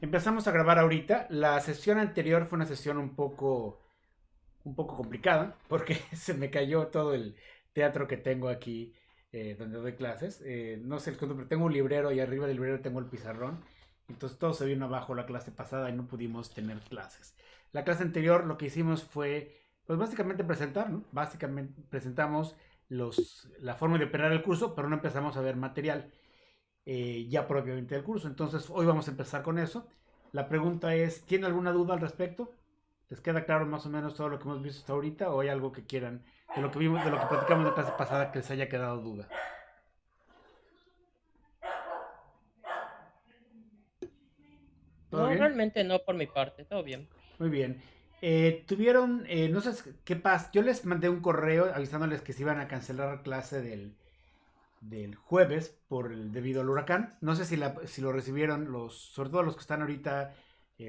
Empezamos a grabar ahorita. La sesión anterior fue una sesión un poco complicada porque se me cayó todo el teatro que tengo aquí donde doy clases. No sé el control, pero tengo un librero y arriba del librero tengo el pizarrón. Entonces todo se vino abajo la clase pasada y no pudimos tener clases. La clase anterior lo que hicimos fue, pues básicamente presentar, ¿no? Básicamente presentamos la forma de operar el curso, pero no empezamos a ver material ya propiamente del curso. Entonces, hoy vamos a empezar con eso. La pregunta es, ¿tiene alguna duda al respecto? ¿Les queda claro más o menos todo lo que hemos visto hasta ahorita o hay algo que quieran de lo que vimos, de lo que platicamos en la clase pasada que les haya quedado duda? ¿Todo No, bien? realmente no por mi parte, todo bien. Muy bien. Tuvieron, no sé qué pasa, yo les mandé un correo avisándoles que se iban a cancelar la clase del jueves debido al huracán. No sé si lo recibieron sobre todo los que están ahorita,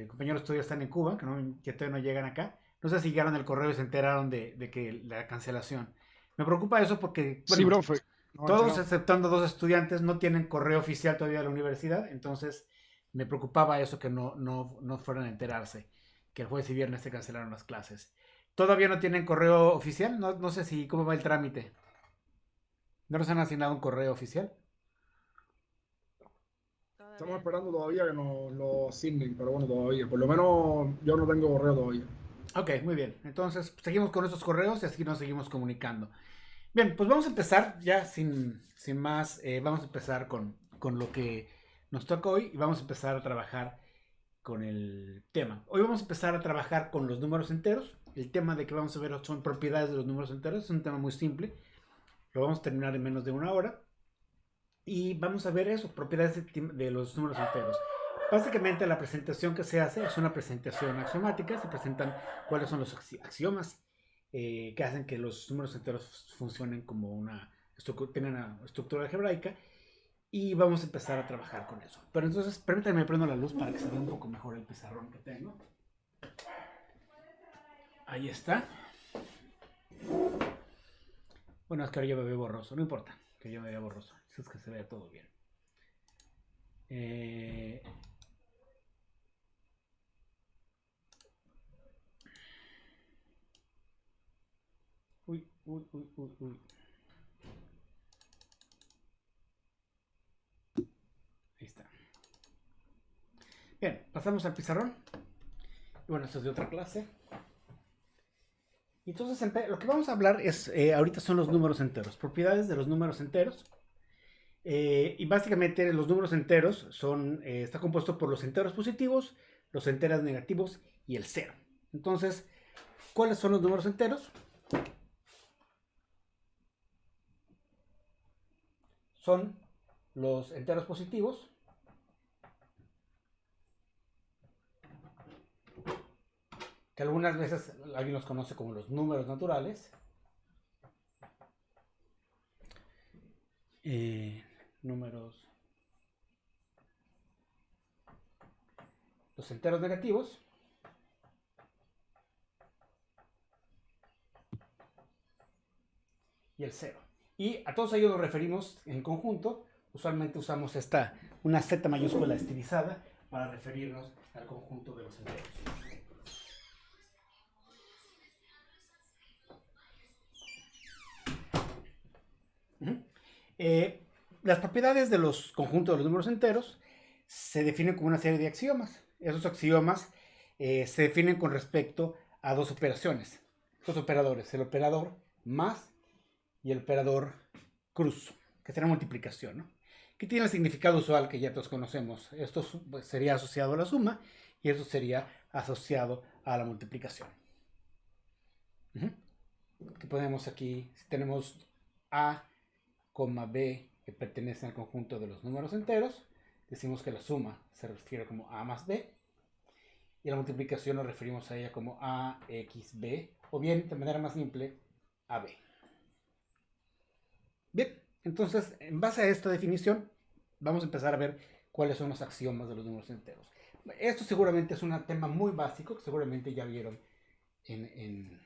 compañeros tuyos están en Cuba, que todavía no llegan acá. No sé si llegaron el correo y se enteraron de que la cancelación. Me preocupa eso porque, Sí, bueno, profe. No, todos enterado. exceptando dos estudiantes no tienen correo oficial todavía de la universidad, entonces me preocupaba eso que no fueran a enterarse, que el jueves y viernes se cancelaron las clases. ¿Todavía no tienen correo oficial? No sé si cómo va el trámite. ¿No nos han asignado un correo oficial? Estamos Todavía no. esperando todavía que nos lo asignen, pero bueno, todavía. Por lo menos yo no tengo correo todavía. Ok, muy bien. Entonces, seguimos con esos correos y así nos seguimos comunicando. Bien, pues vamos a empezar ya sin más. Vamos a empezar con lo que nos toca hoy y vamos a empezar a trabajar con el tema. Hoy vamos a empezar a trabajar con los números enteros. El tema de que vamos a ver son propiedades de los números enteros. Es un tema muy simple. Lo vamos a terminar en menos de una hora. Y vamos a ver eso, propiedades de los números enteros. Básicamente la presentación que se hace es una presentación axiomática, se presentan cuáles son los axiomas que hacen que los números enteros funcionen como tengan una estructura algebraica y vamos a empezar a trabajar con eso. Pero entonces, permítanme prendo la luz para que se vea un poco mejor el pizarrón que tengo. Ahí está. Bueno, es que ahora yo me veo borroso, no importa que yo me vea borroso, es que se vea todo bien. Eh, uy, uy, uy, uy, uy. Ahí está. Bien, pasamos al pizarrón. Y bueno, esto es de otra clase. Y entonces, lo que vamos a hablar ahorita son los números enteros, propiedades de los números enteros. Y básicamente los números enteros está compuesto por los enteros positivos, los enteros negativos y el cero. Entonces, ¿cuáles son los números enteros? Son los enteros positivos, que algunas veces alguien los conoce como los números naturales. Números. Los enteros negativos. Y el cero. Y a todos ellos los referimos en conjunto. Usualmente usamos una Z mayúscula estilizada para referirnos al conjunto de los enteros. Uh-huh. Las propiedades de los conjuntos de los números enteros se definen como una serie de axiomas. Esos axiomas se definen con respecto a dos operaciones, dos operadores, el operador más y el operador cruz, que será multiplicación, ¿no? Que tiene el significado usual que ya todos conocemos. Esto pues, sería asociado a la suma y eso sería asociado a la multiplicación. Que ponemos aquí, si tenemos A, B que pertenecen al conjunto de los números enteros, decimos que la suma se refiere como A más B y la multiplicación nos referimos a ella como AXB o bien de manera más simple AB. Bien, entonces en base a esta definición vamos a empezar a ver cuáles son los axiomas de los números enteros. Esto seguramente es un tema muy básico que seguramente ya vieron en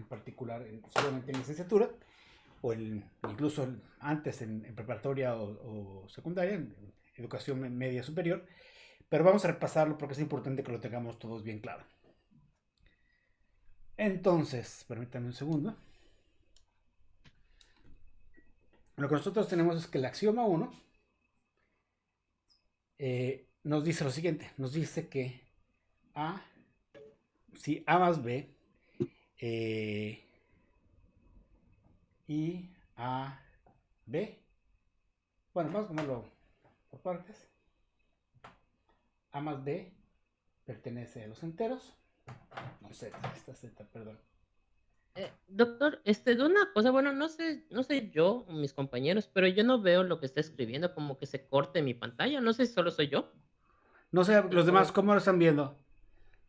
particular, seguramente en licenciatura, incluso antes en preparatoria o secundaria, en educación media superior, pero vamos a repasarlo porque es importante que lo tengamos todos bien claro. Entonces, permítanme un segundo. Lo que nosotros tenemos es que el axioma 1 nos dice lo siguiente. Nos dice que A, si A más B y A, B. Bueno, vamos a ponerlo por partes. A más B pertenece a los enteros. No Z, esta Z, perdón. Doctor, de una cosa, bueno, no sé yo o mis compañeros, pero yo no veo lo que está escribiendo, como que se corte mi pantalla. No sé si solo soy yo. No sé, los demás, ¿cómo lo están viendo?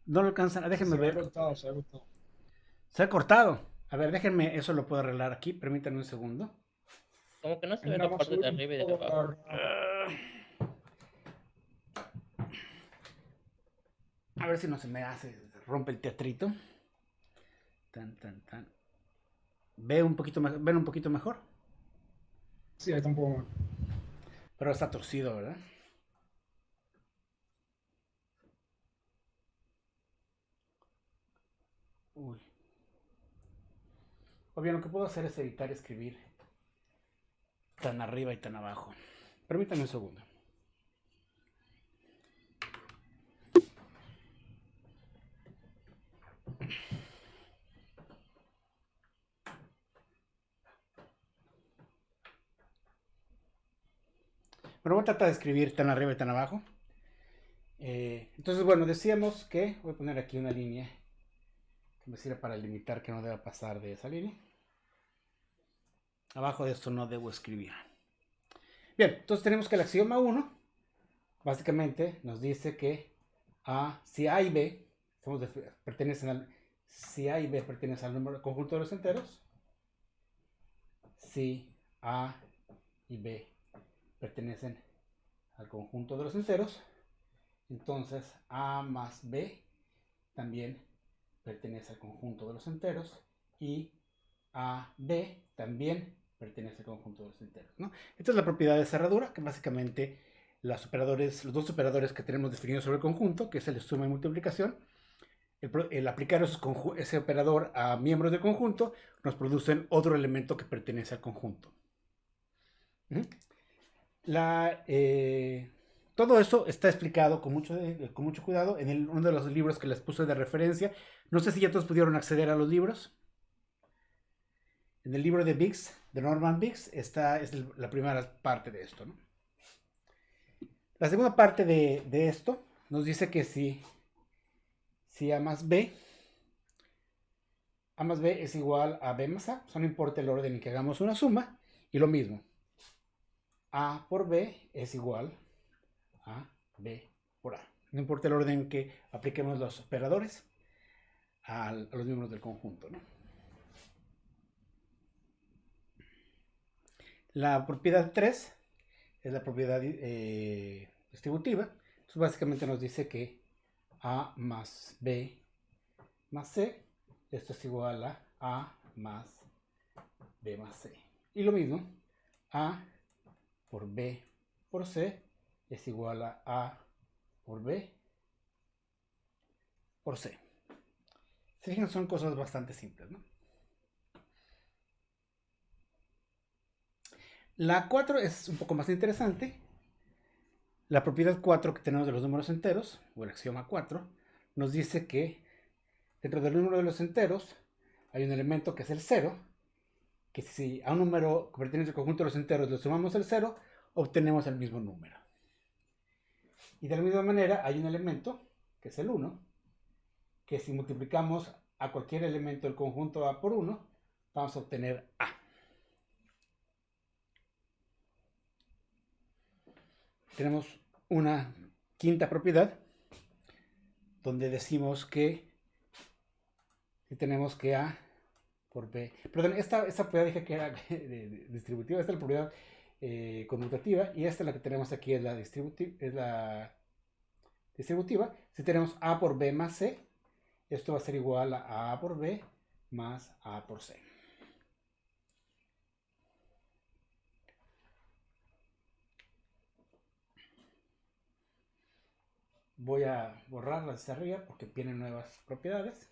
No lo alcanzan. Déjenme Se ve ver. cortado, se ve cortado. Se ha cortado. A ver, déjenme, eso lo puedo arreglar aquí. Permítanme un segundo. Como que no se ve Mira, la vamos a parte de subir un arriba y de poco abajo. A ver si no se me hace, rompe el teatrito. Tan, tan, tan. ¿Ven un poquito mejor? Sí, ahí está un poco más. Pero está torcido, ¿verdad? Uy. O bien, lo que puedo hacer es evitar escribir tan arriba y tan abajo. Permítanme un segundo. Pero voy a tratar de escribir tan arriba y tan abajo. Entonces, bueno, decíamos que voy a poner aquí una línea que me sirve para limitar que no deba pasar de esa línea. Abajo de esto no debo escribir. Bien, entonces tenemos que el axioma 1 básicamente nos dice que si A y B si A y B pertenecen al número conjunto de los enteros, si A y B pertenecen al conjunto de los enteros, entonces A más B también pertenece al conjunto de los enteros y AB también pertenece al conjunto de los enteros, ¿no? Esta es la propiedad de cerradura, que básicamente los dos operadores que tenemos definidos sobre el conjunto, que es el de suma y multiplicación, el aplicar ese operador a miembros del conjunto, nos producen otro elemento que pertenece al conjunto. Todo eso está explicado con mucho cuidado en uno de los libros que les puse de referencia. No sé si ya todos pudieron acceder a los libros. En el libro de Biggs, de Norman Biggs, esta es la primera parte de esto, ¿no? La segunda parte de esto nos dice que si A más B es igual a B más A, o sea, no importa el orden en que hagamos una suma, y lo mismo, A por B es igual a B por A. No importa el orden en que apliquemos los operadores a los miembros del conjunto, ¿no? La propiedad 3 es la propiedad distributiva. Entonces básicamente nos dice que A más B más C, esto es igual a A más B más C. Y lo mismo, A por B por C es igual a A por B por C. Se fijan, son cosas bastante simples, ¿no? La 4 es un poco más interesante. La propiedad 4 que tenemos de los números enteros, o el axioma 4, nos dice que dentro del número de los enteros hay un elemento que es el 0, que si a un número que pertenece al conjunto de los enteros le sumamos el 0, obtenemos el mismo número. Y de la misma manera hay un elemento, que es el 1, que si multiplicamos a cualquier elemento del conjunto A por 1, vamos a obtener A. Tenemos una quinta propiedad, donde decimos que si tenemos que A por B, perdón, esta propiedad dije que era distributiva, esta es la propiedad conmutativa, y esta la que tenemos aquí es la distributiva. Si tenemos A por B más C, esto va a ser igual a A por B más A por C. Voy a borrarlas de arriba porque tienen nuevas propiedades.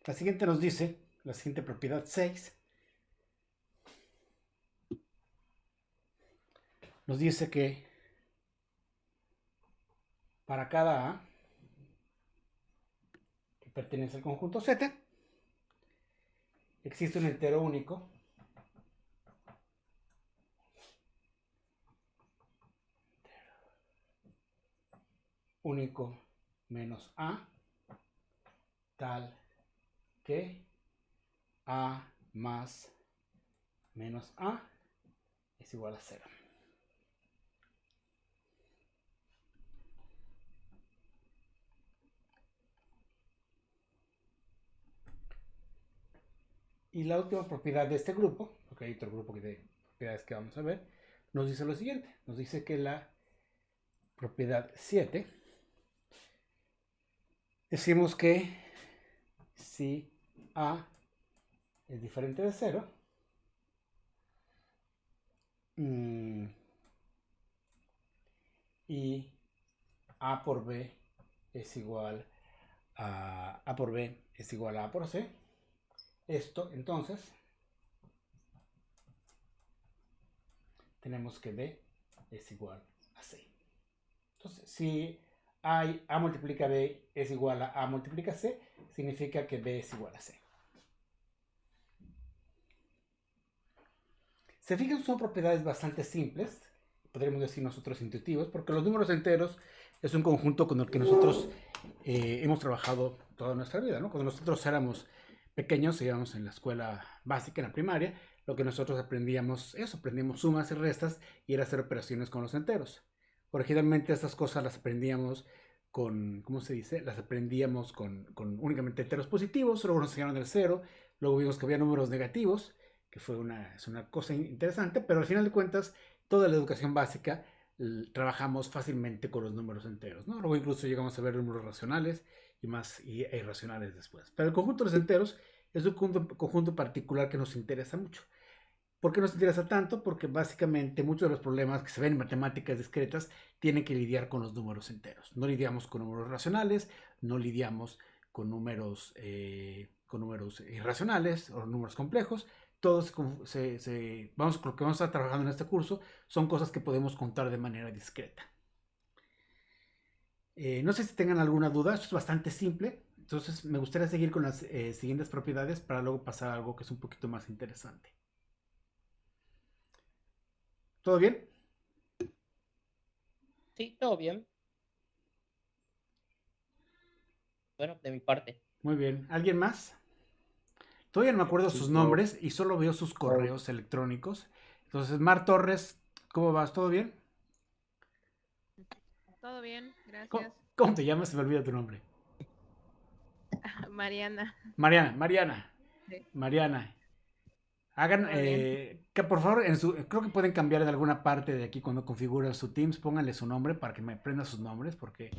La siguiente nos dice, la siguiente propiedad 6, nos dice que para cada A que pertenece al conjunto Z, existe un entero único menos A, tal que A más menos A es igual a 0. Y la última propiedad de este grupo, porque hay otro grupo de propiedades que vamos a ver, nos dice lo siguiente. Nos dice que la propiedad 7, decimos que si A es diferente de 0, y A por B es igual A por B es igual a por C, esto entonces tenemos que B es igual a C. Entonces, si A multiplica B es igual a A multiplica C, significa que B es igual a C. Se fijan, son propiedades bastante simples, podríamos decir nosotros intuitivos, porque los números enteros es un conjunto con el que nosotros hemos trabajado toda nuestra vida, ¿no? Cuando nosotros éramos pequeños, íbamos en la escuela básica, en la primaria, lo que nosotros aprendíamos sumas y restas y era hacer operaciones con los enteros. Originalmente estas cosas las aprendíamos con, ¿cómo se dice? Las aprendíamos con únicamente enteros positivos, luego nos enseñaron el cero, luego vimos que había números negativos, que es una cosa interesante, pero al final de cuentas, toda la educación básica trabajamos fácilmente con los números enteros, ¿no? Luego incluso llegamos a ver números racionales e irracionales después. Pero el conjunto de los enteros es un conjunto particular que nos interesa mucho. ¿Por qué nos interesa tanto? Porque básicamente muchos de los problemas que se ven en matemáticas discretas tienen que lidiar con los números enteros. No lidiamos con números racionales, no lidiamos con números irracionales o números complejos. Todos lo que vamos a estar trabajando en este curso son cosas que podemos contar de manera discreta. No sé si tengan alguna duda, esto es bastante simple. Entonces me gustaría seguir con las siguientes propiedades para luego pasar a algo que es un poquito más interesante. ¿Todo bien? Sí, todo bien. Bueno, de mi parte. Muy bien. ¿Alguien más? Todavía no me acuerdo sus nombres y solo veo sus correos electrónicos. Entonces, Mar Torres, ¿cómo vas? ¿Todo bien? Todo bien, ¿Cómo, gracias. cómo te llamas? Se me olvida tu nombre. Mariana. Mariana. Sí, Mariana. Hagan, todo bien. que por favor, creo que pueden cambiar en alguna parte de aquí cuando configuran su Teams, pónganle su nombre para que me aprenda sus nombres, porque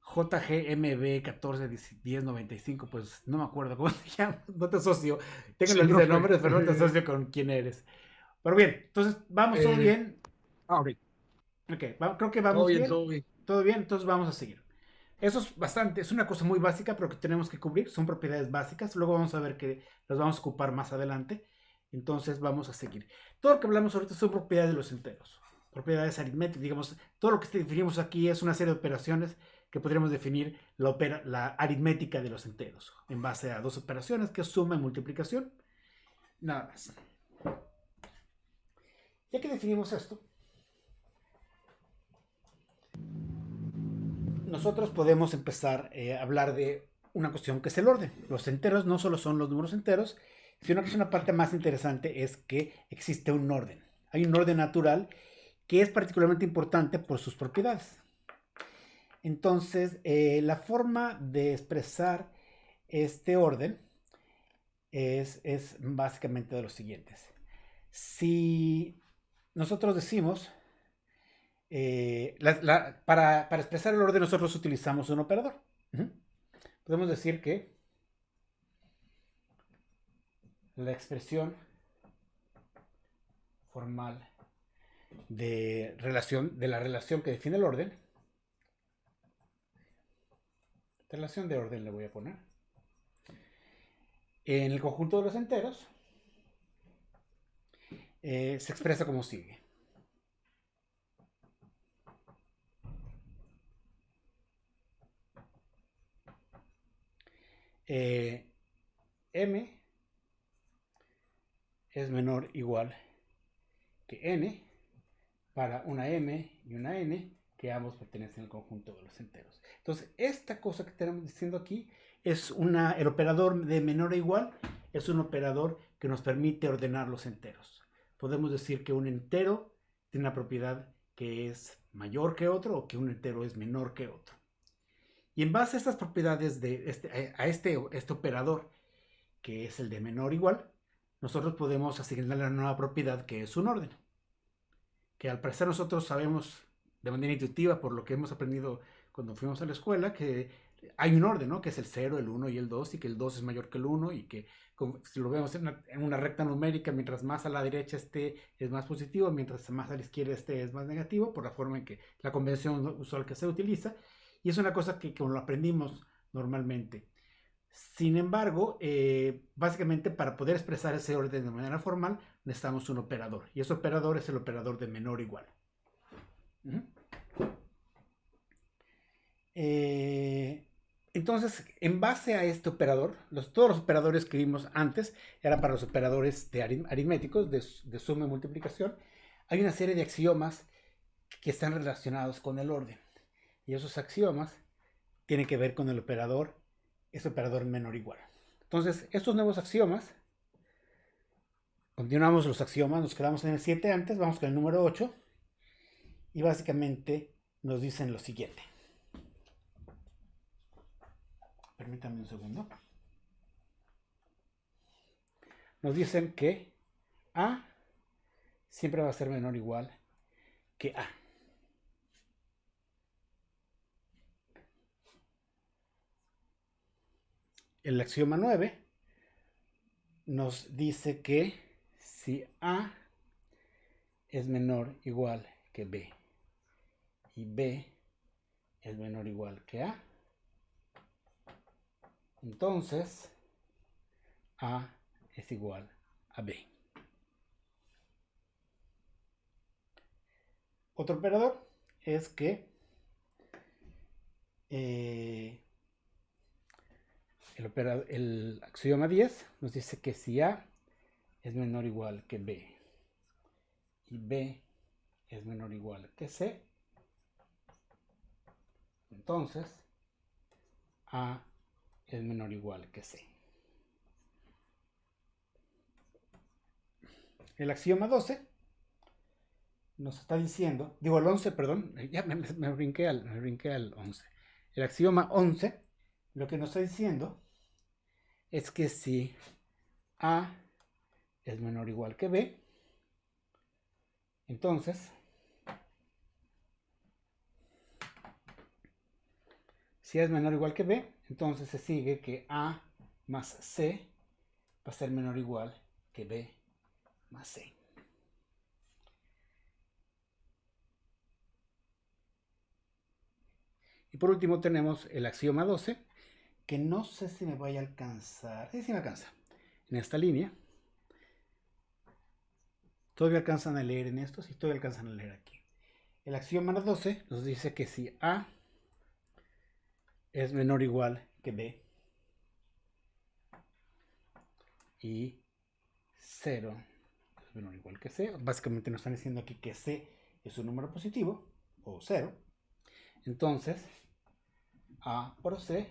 JGMB141095, pues no me acuerdo cómo te llamas, no te asocio. Tengo Sí, la lista de profe. nombres, pero no te asocio con quién eres. Pero bien, entonces vamos, todo bien. Ok. Ok, creo que Todo vamos bien, bien. todo bien. Todo bien, entonces vamos a seguir. Eso es una cosa muy básica, pero que tenemos que cubrir. Son propiedades básicas. Luego vamos a ver que las vamos a ocupar más adelante. Entonces vamos a seguir. Todo lo que hablamos ahorita son propiedades de los enteros. Propiedades aritméticas. Digamos, todo lo que definimos aquí es una serie de operaciones que podríamos definir la aritmética de los enteros. En base a dos operaciones, que es suma y multiplicación. Nada más. Ya que definimos esto, nosotros podemos empezar a hablar de una cuestión que es el orden. Los enteros no solo son los números enteros, sino que es una parte más interesante, es que existe un orden. Hay un orden natural que es particularmente importante por sus propiedades. Entonces, la forma de expresar este orden es básicamente de los siguientes. Si nosotros decimos, para expresar el orden nosotros utilizamos un operador. Podemos decir que la expresión formal de la relación que define el orden. Relación de orden le voy a poner. En el conjunto de los enteros se expresa como sigue. M es menor o igual que n para una m y una n que ambos pertenecen al conjunto de los enteros. Entonces, esta cosa que estamos diciendo aquí es el operador de menor o igual, es un operador que nos permite ordenar los enteros. Podemos decir que un entero tiene una propiedad que es mayor que otro o que un entero es menor que otro. Y en base a estas propiedades de este operador, que es el de menor o igual, nosotros podemos asignarle una nueva propiedad que es un orden. Que al parecer nosotros sabemos de manera intuitiva, por lo que hemos aprendido cuando fuimos a la escuela, que hay un orden, ¿no? Que es el 0, el 1 y el 2, y que el 2 es mayor que el 1, y que si lo vemos en una recta numérica, mientras más a la derecha esté es más positivo, mientras más a la izquierda esté es más negativo, por la forma en que la convención usual que se utiliza, y es una cosa que lo aprendimos normalmente. Sin embargo, básicamente para poder expresar ese orden de manera formal, necesitamos un operador, y ese operador es el operador de menor o igual. Entonces, en base a este operador, todos los operadores que vimos antes eran para los operadores aritméticos de suma y multiplicación. Hay una serie de axiomas que están relacionados con el orden, y esos axiomas tienen que ver con el operador, ese operador menor o igual. Entonces, estos nuevos axiomas, continuamos los axiomas, nos quedamos en el 7 antes, vamos con el número 8, y básicamente nos dicen lo siguiente. Permítanme un segundo. Nos dicen que A siempre va a ser menor o igual que A. El axioma 9 nos dice que si A es menor o igual que B y B es menor o igual que A, entonces A es igual a B. Otro operador es que el axioma 10 nos dice que si A es menor o igual que B y B es menor o igual que C, entonces A es menor o igual que C. El axioma 12 nos está diciendo, digo el 11, perdón, ya me brinqué al 11. El axioma 11 lo que nos está diciendo es que si A es menor o igual que B, entonces si A es menor o igual que B, entonces se sigue que A más C va a ser menor o igual que B más C. Y por último tenemos el axioma 12, que no sé si me vaya a alcanzar. Sí me alcanza. En esta línea. ¿Todavía alcanzan a leer en esto? Sí, todavía alcanzan a leer aquí. El axioma 12 nos dice que si A es menor o igual que B y 0 es menor o igual que C, básicamente nos están diciendo aquí que C es un número positivo o 0, entonces A por C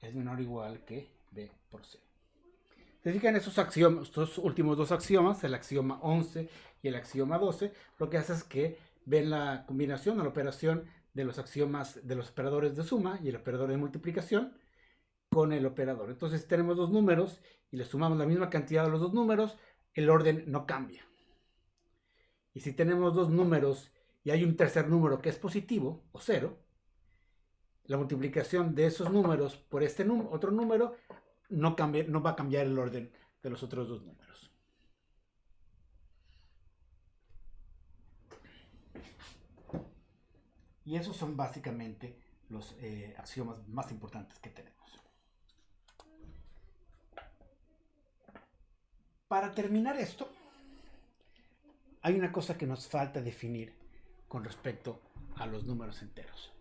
es menor o igual que B por C. Se fijan estos axiomas, estos últimos dos axiomas, el axioma 11 y el axioma 12, lo que hace es que ven la combinación o la operación de los axiomas de los operadores de suma y el operador de multiplicación con el operador. Entonces tenemos dos números y le sumamos la misma cantidad a los dos números, el orden no cambia. Y si tenemos dos números y hay un tercer número que es positivo o 0, la multiplicación de esos números por este otro número no va a cambiar el orden de los otros dos números. Y esos son básicamente los axiomas más importantes que tenemos. Para terminar esto, hay una cosa que nos falta definir con respecto a los números enteros.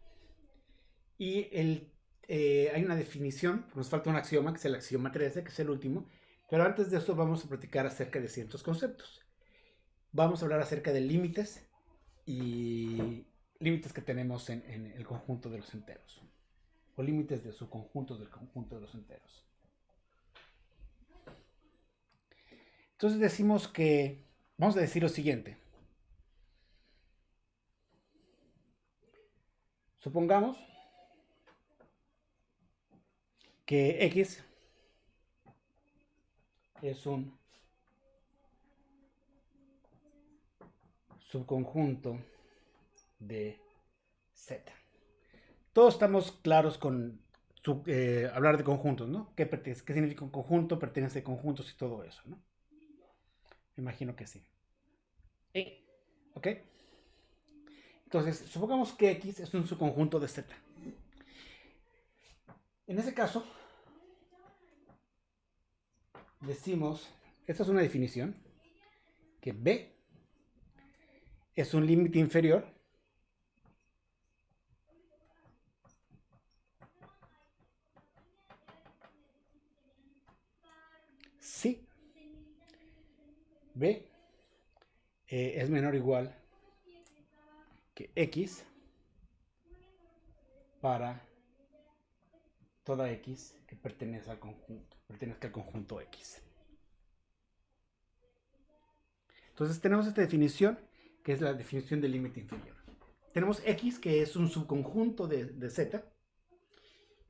Y hay una definición, nos falta un axioma, que es el axioma 13, que es el último, pero antes de eso vamos a platicar acerca de ciertos conceptos. Vamos a hablar acerca de límites y límites que tenemos en el conjunto de los enteros, o límites de subconjuntos del conjunto de los enteros. Entonces decimos que, vamos a decir lo siguiente. Supongamos que X es un subconjunto de Z. Todos estamos claros con hablar de conjuntos, ¿no? ¿Qué significa un conjunto? Pertenece a conjuntos y todo eso, ¿no? Me imagino que sí. Sí. ¿Ok? Entonces, supongamos que X es un subconjunto de Z. En ese caso, decimos, esta es una definición, que B es un límite inferior si B es menor o igual que X para toda X que pertenezca al conjunto X. Entonces tenemos esta definición, que es la definición del límite inferior. Tenemos X, que es un subconjunto de Z,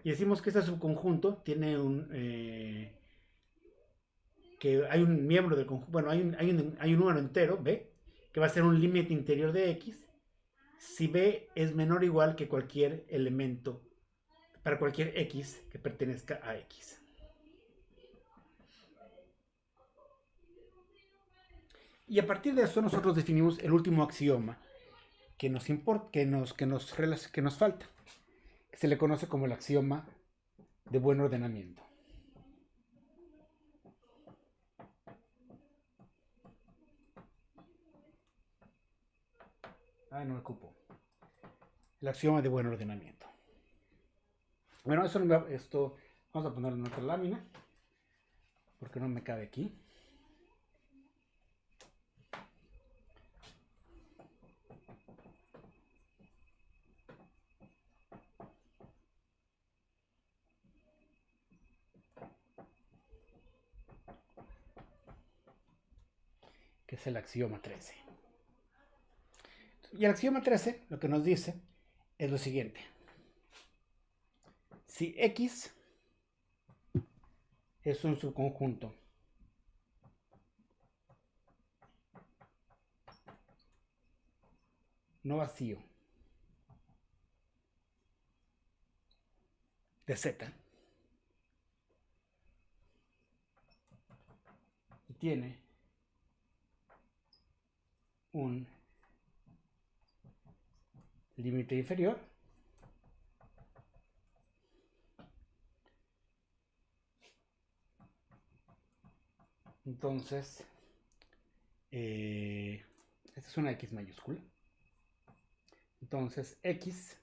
y decimos que este subconjunto tiene que hay un miembro del conjunto, bueno, hay un número entero, B, que va a ser un límite interior de X, si B es menor o igual que cualquier elemento, para cualquier X que pertenezca a X. Y a partir de eso nosotros definimos el último axioma que nos importa, que nos falta, que se le conoce como el axioma de buen ordenamiento. No me ocupo. El axioma de buen ordenamiento. Bueno, esto vamos a ponerlo en otra lámina, porque no me cabe aquí. Que es el axioma 13. Y el axioma 13 lo que nos dice es lo siguiente. Si X es un subconjunto no vacío de Z y tiene un límite inferior, entonces esta es una X mayúscula, entonces X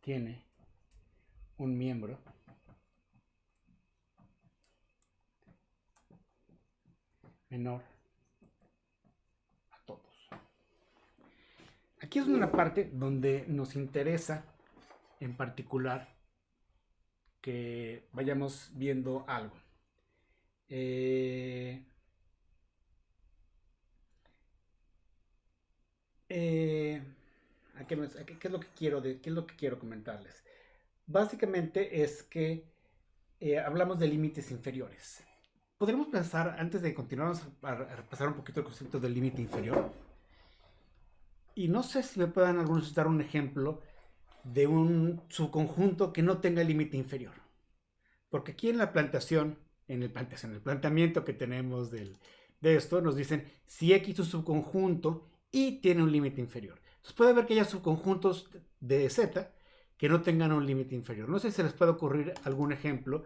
tiene un miembro menor a todos. Aquí es una parte donde nos interesa en particular que vayamos viendo algo. ¿Qué es lo que quiero comentarles? Básicamente es que hablamos de límites inferiores. Podríamos pensar, antes de continuar, a repasar un poquito el concepto del límite inferior. Y no sé si me puedan algunos dar un ejemplo de un subconjunto que no tenga límite inferior. Porque aquí en la plantación, en el planteamiento que tenemos del de esto nos dicen si X es un subconjunto y tiene un límite inferior. Entonces puede haber que haya subconjuntos de Z que no tengan un límite inferior. No sé si se les puede ocurrir algún ejemplo,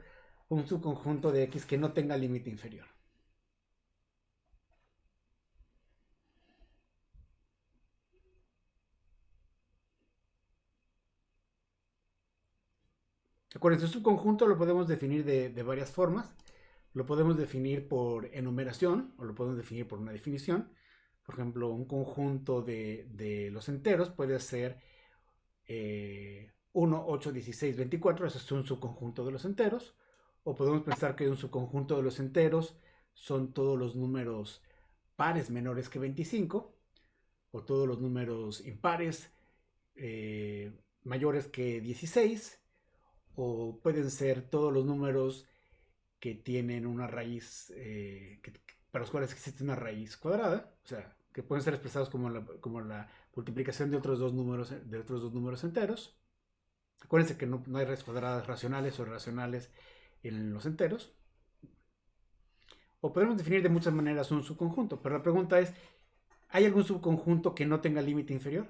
un subconjunto de X que no tenga límite inferior. Acuérdense, un subconjunto lo podemos definir de varias formas. Lo podemos definir por enumeración o lo podemos definir por una definición. Por ejemplo, un conjunto de los enteros puede ser 1, 8, 16, 24. Ese es un subconjunto de los enteros. O podemos pensar que un subconjunto de los enteros son todos los números pares menores que 25. O todos los números impares mayores que 16. O pueden ser todos los números que tienen una raíz, para los cuales existe una raíz cuadrada, o sea, que pueden ser expresados como la multiplicación de otros dos números enteros. Acuérdense que no hay raíces cuadradas racionales o irracionales en los enteros. O podemos definir de muchas maneras un subconjunto, pero la pregunta es, ¿hay algún subconjunto que no tenga límite inferior?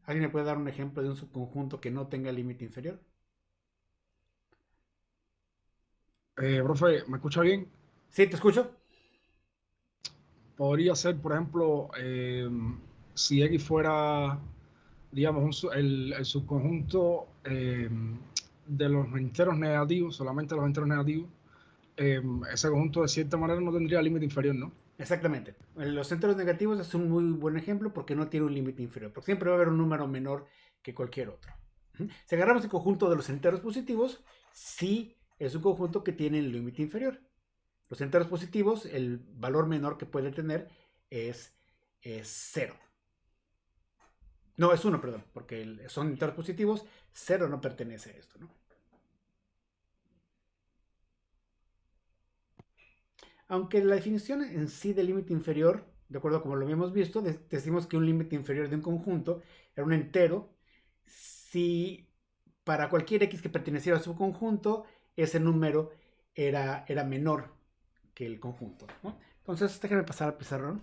¿Alguien me puede dar un ejemplo de un subconjunto que no tenga límite inferior? Profe, ¿me escucha bien? Sí, te escucho. Podría ser, por ejemplo, si X fuera, digamos, el subconjunto de los enteros negativos, solamente los enteros negativos, ese conjunto de cierta manera no tendría límite inferior, ¿no? Exactamente. Los enteros negativos es un muy buen ejemplo porque no tiene un límite inferior, porque siempre va a haber un número menor que cualquier otro. Si agarramos el conjunto de los enteros positivos, sí es un conjunto que tiene el límite inferior. Los enteros positivos, el valor menor que puede tener es 0. No, es 1, perdón, porque son enteros positivos, 0 no pertenece a esto, ¿no? Aunque la definición en sí de límite inferior, de acuerdo a como lo habíamos visto, decimos que un límite inferior de un conjunto era un entero si para cualquier x que perteneciera a su conjunto, ese número era menor que el conjunto, ¿no? Entonces, déjenme pasar al pizarrón.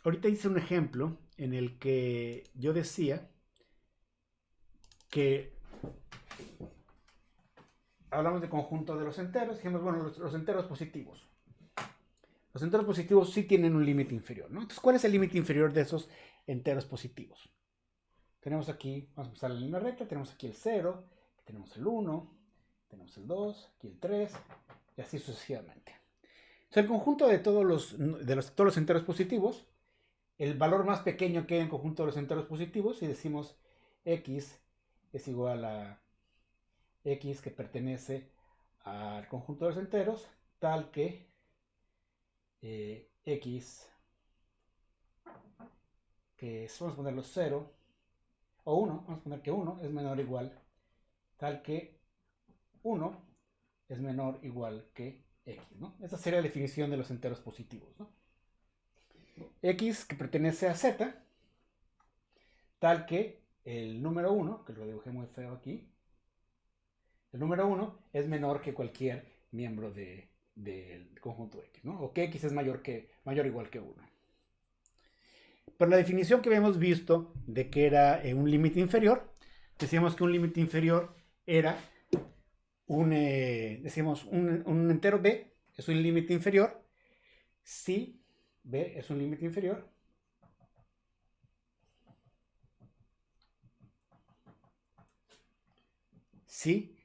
Ahorita hice un ejemplo en el que yo decía que hablamos de conjunto de los enteros, dijimos, bueno, los enteros positivos. Los enteros positivos sí tienen un límite inferior, ¿no? Entonces, ¿cuál es el límite inferior de esos enteros positivos? Tenemos aquí, vamos a empezar la línea recta, tenemos aquí el 0, tenemos el 1, tenemos el 2, aquí el 3, y así sucesivamente. Entonces, el conjunto de todos los enteros positivos, el valor más pequeño que hay en el conjunto de los enteros positivos, si decimos x es igual a x que pertenece al conjunto de los enteros, tal que x, que es, vamos a ponerlo 0, o 1, vamos a poner que 1 es menor o igual, tal que 1 es menor o igual que x, ¿no? Esa sería la definición de los enteros positivos, ¿no? X que pertenece a z, tal que el número 1, que lo dibujé muy feo aquí, el número 1 es menor que cualquier miembro del conjunto X, ¿no? O que X es mayor o igual que 1. Por la definición que habíamos visto de que era un límite inferior, decíamos que un límite inferior era decíamos un entero b es un límite inferior si b es un límite inferior si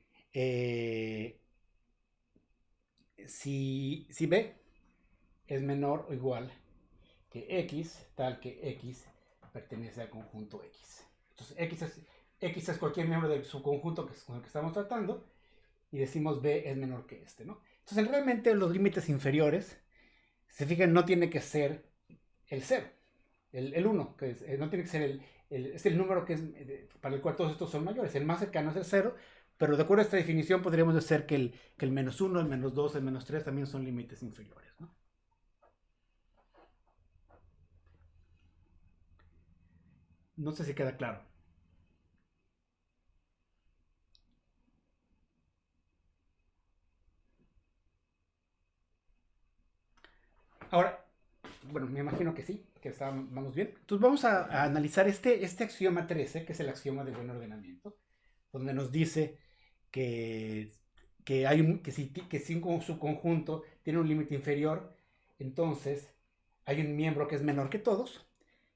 si b es menor o igual que x, tal que x pertenece al conjunto x. Entonces x es cualquier miembro del subconjunto con el que estamos tratando, y decimos b es menor que este, ¿no? Entonces realmente los límites inferiores, se fijan, no tiene que ser el 0, el 1, que no tiene que ser es el número que es, para el cual todos estos son mayores. El más cercano es el 0, pero de acuerdo a esta definición podríamos decir que el menos 1, el menos 2, el menos 3 también son límites inferiores, ¿no? No sé si queda claro. Ahora, bueno, me imagino que sí, que vamos bien. Entonces vamos a analizar este axioma 13, que es el axioma de buen ordenamiento, donde nos dice que, que si un subconjunto tiene un límite inferior, entonces hay un miembro que es menor que todos.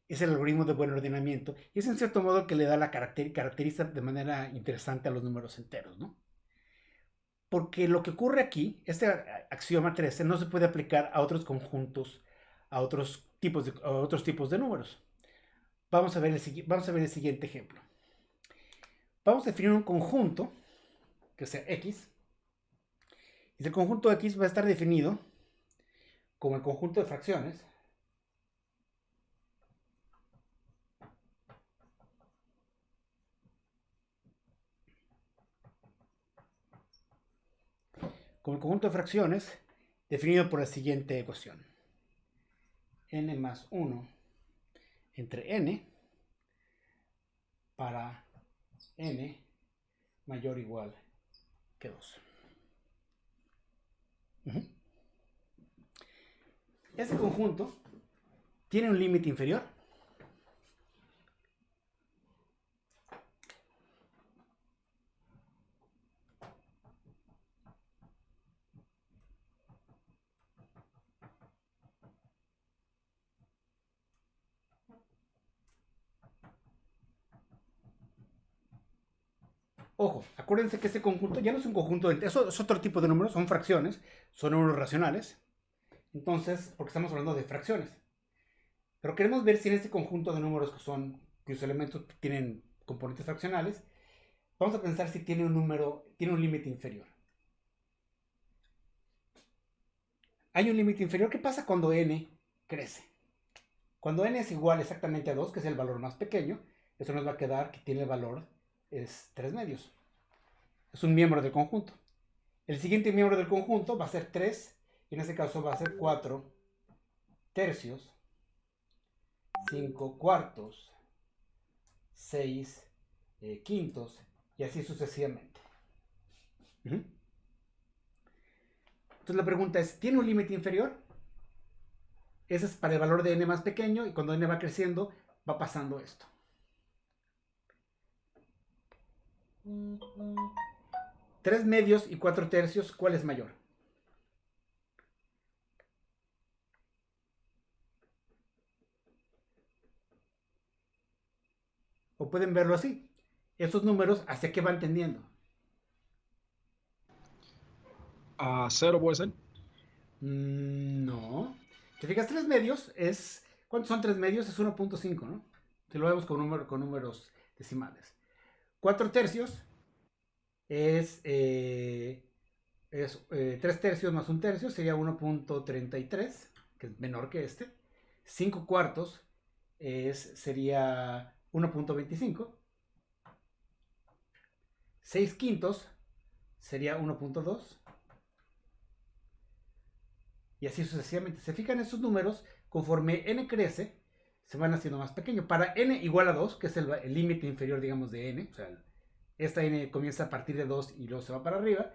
Es el algoritmo de buen ordenamiento y es en cierto modo que le da la caracteriza de manera interesante a los números enteros, ¿no? Porque lo que ocurre aquí, este axioma 13, no se puede aplicar a otros conjuntos, a otros tipos de números. Vamos a ver el siguiente ejemplo. Vamos a definir un conjunto que sea X. Y el conjunto X va a estar definido como el conjunto de fracciones definido por la siguiente ecuación. N más 1 entre N para N mayor o igual que 2. Este conjunto tiene un límite inferior. Ojo, acuérdense que este conjunto ya no es un conjunto de... Eso es otro tipo de números, son fracciones, son números racionales. Entonces, porque estamos hablando de fracciones. Pero queremos ver si en este conjunto de números cuyos elementos tienen componentes fraccionales, vamos a pensar si tiene un límite inferior. Hay un límite inferior. ¿Qué pasa cuando n crece? Cuando n es igual exactamente a 2, que es el valor más pequeño, eso nos va a quedar que tiene el valor es 3 medios. Es un miembro del conjunto. El siguiente miembro del conjunto va a ser 3, y en este caso va a ser 4 tercios, 5 cuartos, 6 quintos, y así sucesivamente. Entonces la pregunta es, ¿tiene un límite inferior? Ese es para el valor de n más pequeño, y cuando n va creciendo, va pasando esto. ¿3 medios y 4 tercios, cuál es mayor? O pueden verlo así. Estos números, ¿hacia qué van tendiendo? A 0 puede ser. No. ¿Te fijas? 3 medios es... ¿Cuántos son 3 medios? Es 1.5, ¿no? Si lo vemos con números decimales. 4 tercios es 3 tercios más 1 tercio, sería 1.33, que es menor que este. 5 cuartos sería 1.25. 6 quintos sería 1.2. Y así sucesivamente. Se fijan esos números, conforme n crece, se van haciendo más pequeños. Para n igual a 2, que es el límite inferior, digamos, de n, o sea, esta n comienza a partir de 2 y luego se va para arriba,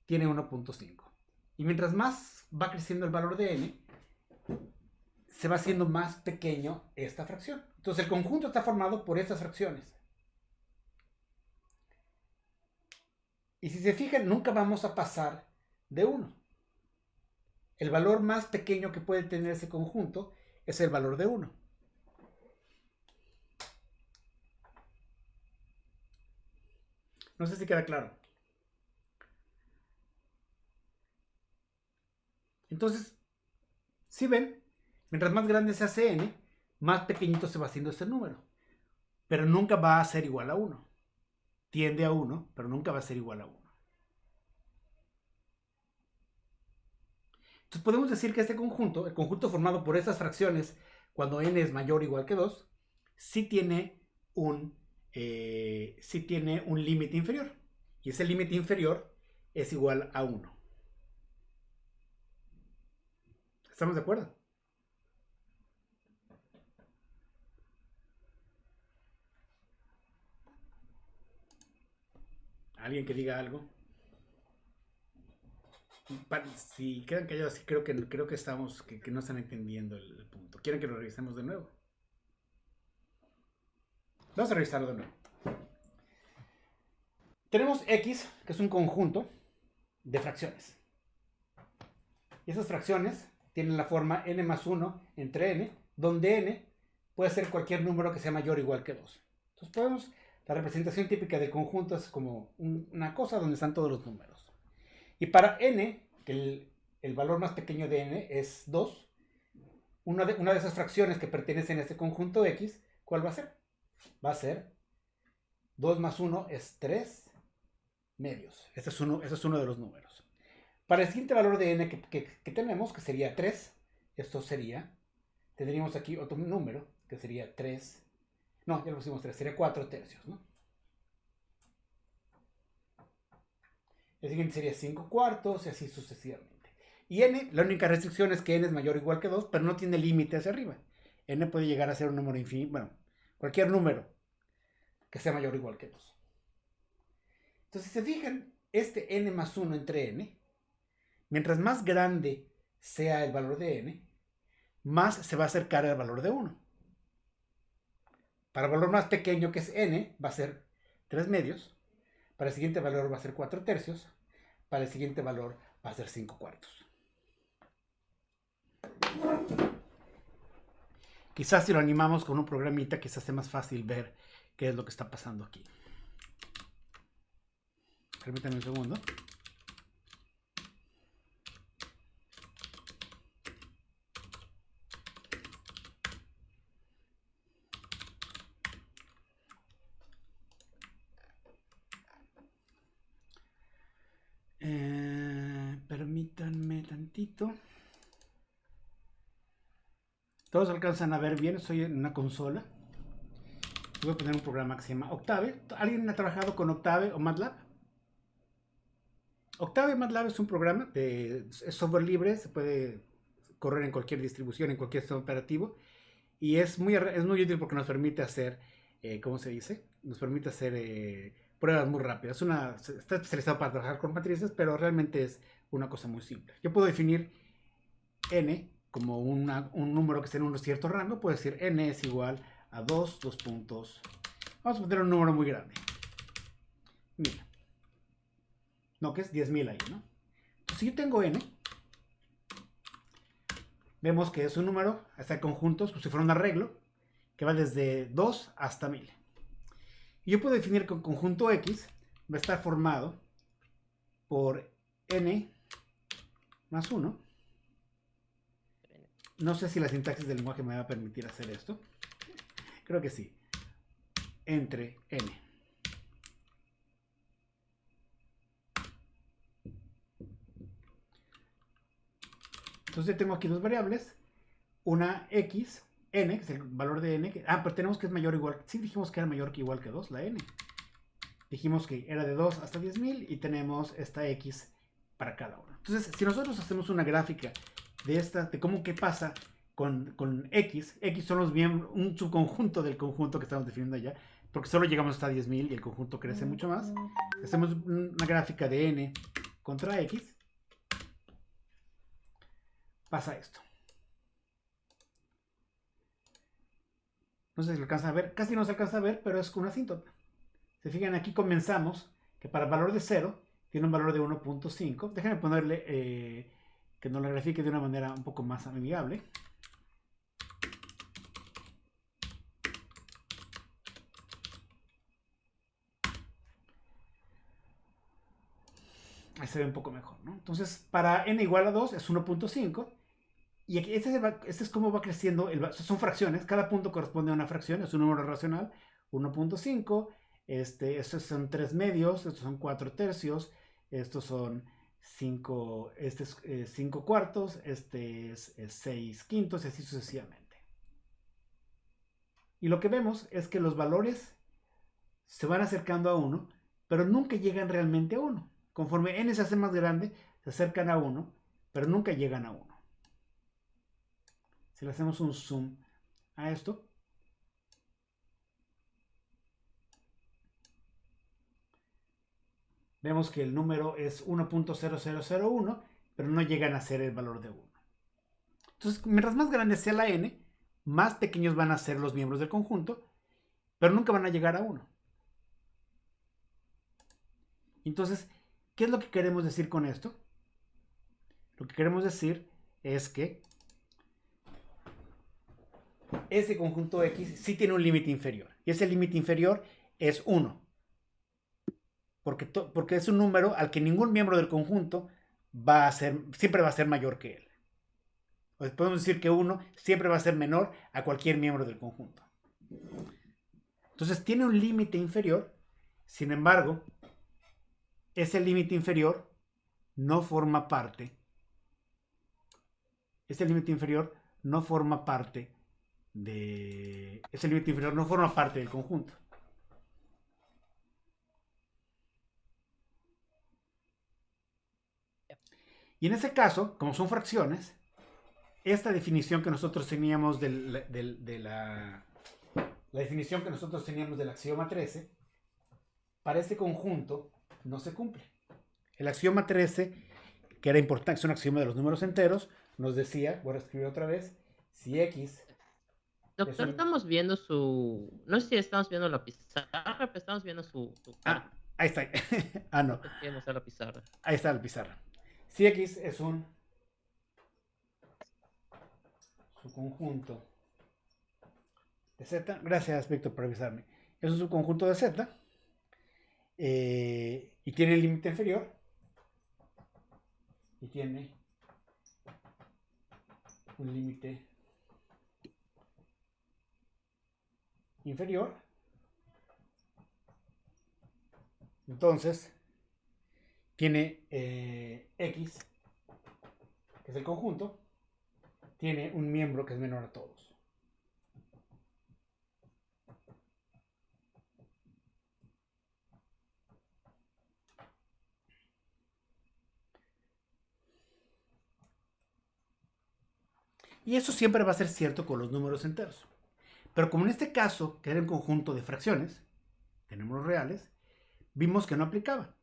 tiene 1.5. Y mientras más va creciendo el valor de n, se va haciendo más pequeño esta fracción. Entonces el conjunto está formado por estas fracciones. Y si se fijan, nunca vamos a pasar de 1. El valor más pequeño que puede tener ese conjunto es el valor de 1. No sé si queda claro. Entonces, si ven, mientras más grande se hace n, más pequeñito se va haciendo este número. Pero nunca va a ser igual a 1. Tiende a 1, pero nunca va a ser igual a 1. Entonces podemos decir que este conjunto, el conjunto formado por estas fracciones, cuando n es mayor o igual que 2, sí tiene un límite inferior. Y ese límite inferior es igual a 1. ¿Estamos de acuerdo? ¿Alguien que diga algo? Si quedan callados, sí creo que estamos, que no están entendiendo el punto. ¿Quieren que lo revisemos de nuevo? Vamos a revisarlo de nuevo. Tenemos X, que es un conjunto de fracciones. Y esas fracciones tienen la forma n más 1 entre n, donde n puede ser cualquier número que sea mayor o igual que 2. Entonces la representación típica del conjunto es como una cosa donde están todos los números. Y para n, que el valor más pequeño de n es 2, una de esas fracciones que pertenecen a este conjunto X, ¿cuál va a ser? Va a ser 2 más 1 es 3 medios. Este es uno de los números. Para el siguiente valor de n que tenemos, que sería 3, tendríamos aquí otro número, que sería 3, no, ya lo pusimos 3, sería 4 tercios, ¿no? El siguiente sería 5 cuartos y así sucesivamente. Y n, la única restricción es que n es mayor o igual que 2, pero no tiene límite hacia arriba. N puede llegar a ser un número infinito, bueno, cualquier número que sea mayor o igual que 2. Entonces, si se fijan, este n más 1 entre n, mientras más grande sea el valor de n, más se va a acercar al valor de 1. Para el valor más pequeño, que es n, va a ser 3 medios. Para el siguiente valor va a ser 4 tercios. Para el siguiente valor va a ser 5 cuartos. Quizás si lo animamos con un programita, quizás sea más fácil ver qué es lo que está pasando aquí. Permítanme un segundo. Permítanme tantito. Todos alcanzan a ver bien, estoy en una consola. Voy a poner un programa que se llama Octave. ¿Alguien ha trabajado con Octave o MATLAB? Octave MATLAB es un programa es software libre, se puede correr en cualquier distribución, en cualquier sistema operativo. Y es muy útil porque nos permite hacer, ¿cómo se dice? Nos permite hacer pruebas muy rápidas. Está especializado para trabajar con matrices, pero realmente es una cosa muy simple. Yo puedo definir n como un número que esté en un cierto rango. Puedo decir n es igual a 2 puntos. Vamos a poner un número muy grande. Mira. No, que es 10.000 ahí, ¿no? Entonces, si yo tengo n, vemos que es un número, hasta conjuntos, como si fuera un arreglo, que va desde 2 hasta 1000. Y yo puedo definir que un conjunto X va a estar formado por n más 1. No sé si la sintaxis del lenguaje me va a permitir hacer esto. Creo que sí. Entre n. Entonces tengo aquí dos variables. Una x, n, que es el valor de n. Pero tenemos que es mayor o igual. Sí dijimos que era mayor que igual que 2, la n. Dijimos que era de 2 hasta 10.000 y tenemos esta x para cada uno. Entonces, si nosotros hacemos una gráfica de cómo qué pasa con x son los miembros, un subconjunto del conjunto que estamos definiendo allá, porque solo llegamos hasta 10.000 y el conjunto crece mucho más. Hacemos una gráfica de n contra x. Pasa esto. No sé si lo alcanzan a ver, casi no se alcanza a ver, pero es con una asíntota. Se fijan, aquí comenzamos que para el valor de 0 tiene un valor de 1.5. Déjenme ponerle que nos lo grafique de una manera un poco más amigable. Ahí se ve un poco mejor, ¿no? Entonces, para n igual a 2 es 1.5. Y aquí, este es cómo va creciendo. Son fracciones. Cada punto corresponde a una fracción. Es un número racional. 1.5. Estos son 3 medios. Estos son 4 tercios. Estos son 5 cuartos. Este es 6 quintos. Y así sucesivamente. Y lo que vemos es que los valores se van acercando a 1. Pero nunca llegan realmente a 1. Conforme n se hace más grande, se acercan a 1. Pero nunca llegan a 1. Si le hacemos un zoom a esto, vemos que el número es 1.0001 pero no llegan a ser el valor de 1. Entonces, mientras más grande sea la n, más pequeños van a ser los miembros del conjunto, pero nunca van a llegar a 1. Entonces, ¿qué es lo que queremos decir con esto? Lo que queremos decir es que ese conjunto X sí tiene un límite inferior. Y ese límite inferior es 1. Porque es un número al que ningún miembro del conjunto siempre va a ser mayor que él. Pues podemos decir que 1 siempre va a ser menor a cualquier miembro del conjunto. Entonces tiene un límite inferior. Sin embargo, ese límite inferior no forma parte. Ese límite inferior no forma parte del conjunto. Y en ese caso, como son fracciones, esta definición que nosotros teníamos la definición que nosotros teníamos del axioma 13, para este conjunto no se cumple. El axioma 13, que era importante, es un axioma de los números enteros, nos decía, voy a escribir otra vez, si X... Doctor, estamos viendo su... No sé si estamos viendo la pizarra, pero estamos viendo su cara. Ahí está. No. Queremos la pizarra. Ahí está la pizarra. Si X es su conjunto de Z. Gracias, Víctor, por avisarme. Es un subconjunto de Z. Y tiene el límite inferior. Y tiene un límite inferior. Entonces, tiene X, que es el conjunto, tiene un miembro que es menor a todos. Y eso siempre va a ser cierto con los números enteros. Pero como en este caso, que era un conjunto de fracciones, de números reales, vimos que no aplicaba.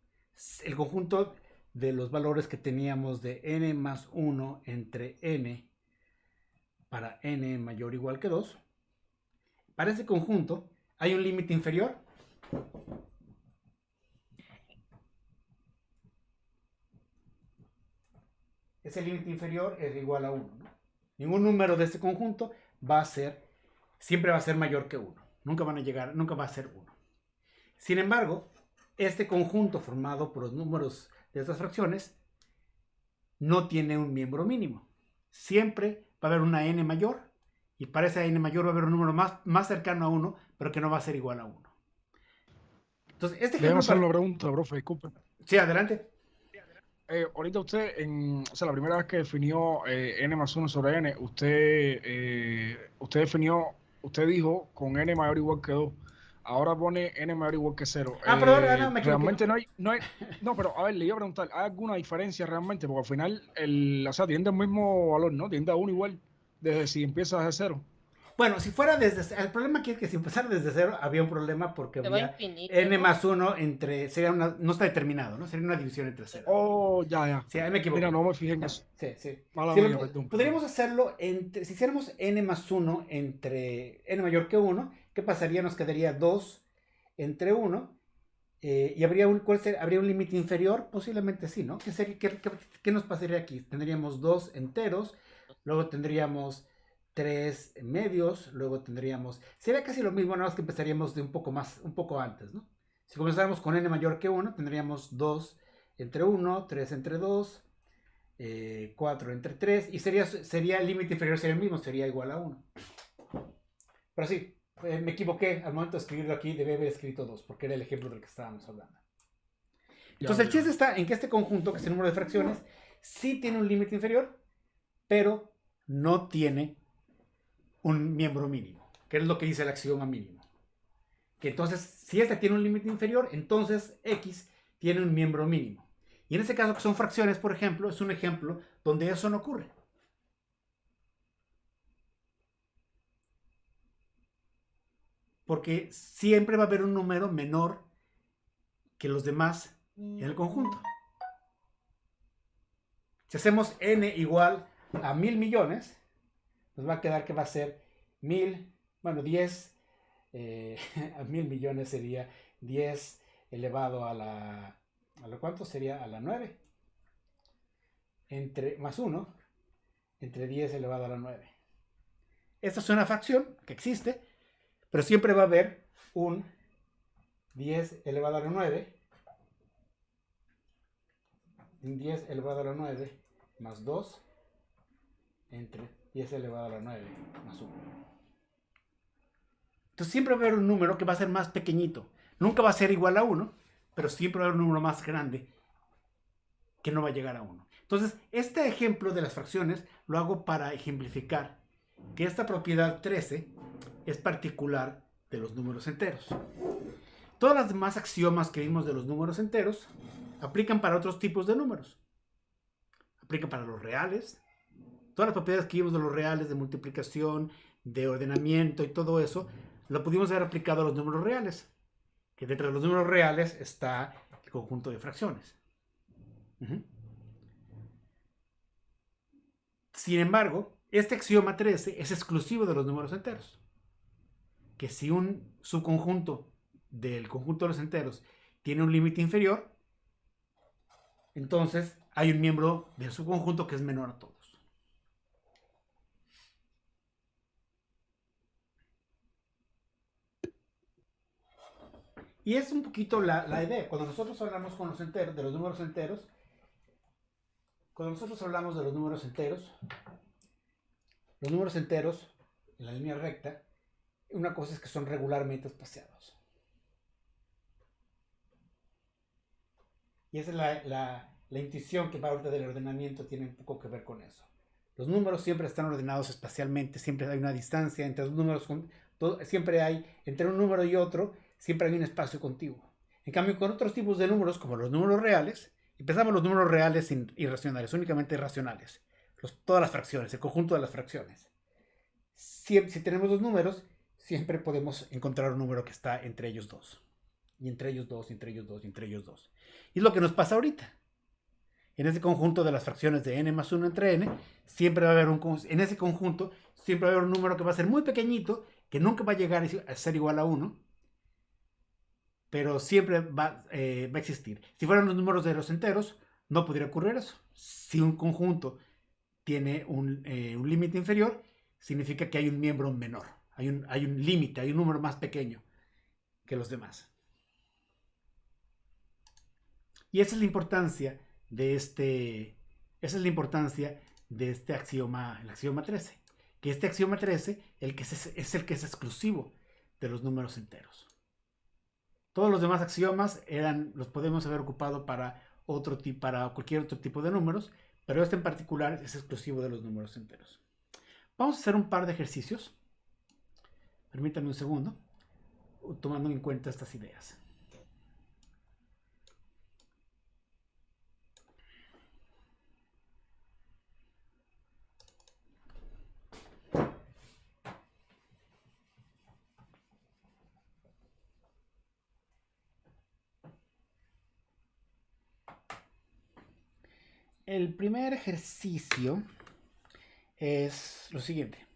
El conjunto de los valores que teníamos de n más 1 entre n para n mayor o igual que 2, para ese conjunto hay un límite inferior. Ese límite inferior es igual a 1, ¿no? Ningún número de este conjunto siempre va a ser mayor que 1. Nunca va a ser 1. Sin embargo, este conjunto formado por los números de estas fracciones no tiene un miembro mínimo. Siempre va a haber una n mayor, y para esa n mayor va a haber un número más cercano a 1, pero que no va a ser igual a 1. Entonces, Déjame hacer una pregunta, profe, disculpe. Sí, adelante. Ahorita usted, la primera vez que definió n más 1 sobre n, usted dijo con n mayor o igual que 2. Ahora pone n mayor o igual que 0. Perdón, no, me equivoqué. Realmente no, pero a ver, le iba a preguntar, ¿hay alguna diferencia realmente? Porque al final, tiende al mismo valor, ¿no? Tiende a 1 igual, desde si empiezas desde 0. Bueno, si fuera el problema aquí es que si empezara desde 0 había un problema porque había infinito, n ¿no? más 1 no está determinado, ¿no? Sería una división entre 0. Oh, ya. Sí, ahí me equivoqué. Mira, no me fijé en eso. Sí. Mala mía, perdón. Podríamos hacerlo si hiciéramos n más 1 entre n mayor que 1, ¿qué pasaría? Nos quedaría 2 entre 1 y habría un límite inferior, posiblemente sí, ¿no? ¿Qué nos pasaría aquí? Tendríamos 2 enteros, luego tendríamos 3 medios, luego sería casi lo mismo, nada más que empezaríamos de un poco antes, ¿no? Si comenzáramos con n mayor que 1, tendríamos 2 entre 1, 3 entre 2, 4 entre 3, y sería el límite inferior, sería el mismo, sería igual a 1. Pero sí, me equivoqué al momento de escribirlo aquí, debí haber escrito 2, porque era el ejemplo del que estábamos hablando. Entonces el chiste está en que este conjunto, que es el número de fracciones, sí tiene un límite inferior, pero no tiene un miembro mínimo, que es lo que dice el axioma mínimo. Que entonces, si este tiene un límite inferior, entonces X tiene un miembro mínimo. Y en ese caso, que son fracciones, por ejemplo, es un ejemplo donde eso no ocurre. Porque siempre va a haber un número menor que los demás en el conjunto. Si hacemos n igual a 1000 millones, nos va a quedar que va a ser 10, a 1000 millones sería 10 elevado ¿a lo cuánto sería? A la 9, más 1, entre 10 elevado a la 9. Esta es una fracción que existe, pero siempre va a haber un 10 elevado a la 9, un 10 elevado a la 9 más 2, entre 10 elevado a la 9 más 1. Entonces siempre va a haber un número que va a ser más pequeñito. Nunca va a ser igual a 1, pero siempre va a haber un número más grande que no va a llegar a 1. Entonces, este ejemplo de las fracciones lo hago para ejemplificar que esta propiedad 13 es particular de los números enteros. Todas las demás axiomas que vimos de los números enteros aplican para otros tipos de números. Aplican para los reales. Todas las propiedades que vimos de los reales, de multiplicación, de ordenamiento y todo eso, lo pudimos haber aplicado a los números reales. Que dentro de los números reales está el conjunto de fracciones. Sin embargo, este axioma 13 es exclusivo de los números enteros. Que si un subconjunto del conjunto de los enteros tiene un límite inferior, entonces hay un miembro del subconjunto que es menor a todos. Y es un poquito la idea. Cuando nosotros hablamos con los enteros, de los números enteros, cuando nosotros hablamos de los números enteros en la línea recta, una cosa es que son regularmente espaciados. Y esa es la intuición que va ahorita del ordenamiento, tiene un poco que ver con eso. Los números siempre están ordenados espacialmente, siempre hay una distancia entre los números, siempre hay, entre un número y otro, siempre hay un espacio contiguo. En cambio, con otros tipos de números, como los números reales, empezamos los números reales irracionales, únicamente racionales. Todas las fracciones, el conjunto de las fracciones. Si tenemos dos números, siempre podemos encontrar un número que está entre ellos dos. Y entre ellos dos, y entre ellos dos, y entre ellos dos. Y es lo que nos pasa ahorita. En ese conjunto de las fracciones de n más 1 entre n, siempre va a haber en ese conjunto, siempre va a haber un número que va a ser muy pequeñito, que nunca va a llegar a ser igual a 1, pero siempre va a existir. Si fueran los números de los enteros, no podría ocurrir eso. Si un conjunto tiene un límite inferior, significa que hay un miembro menor. Hay un límite, hay un número más pequeño que los demás. Y esa es la importancia de este axioma, el axioma 13. Que este axioma 13 es el que es exclusivo de los números enteros. Todos los demás axiomas los podemos haber ocupado para cualquier otro tipo de números, pero este en particular es exclusivo de los números enteros. Vamos a hacer un par de ejercicios. Permítanme un segundo, tomando en cuenta estas ideas. El primer ejercicio es lo siguiente.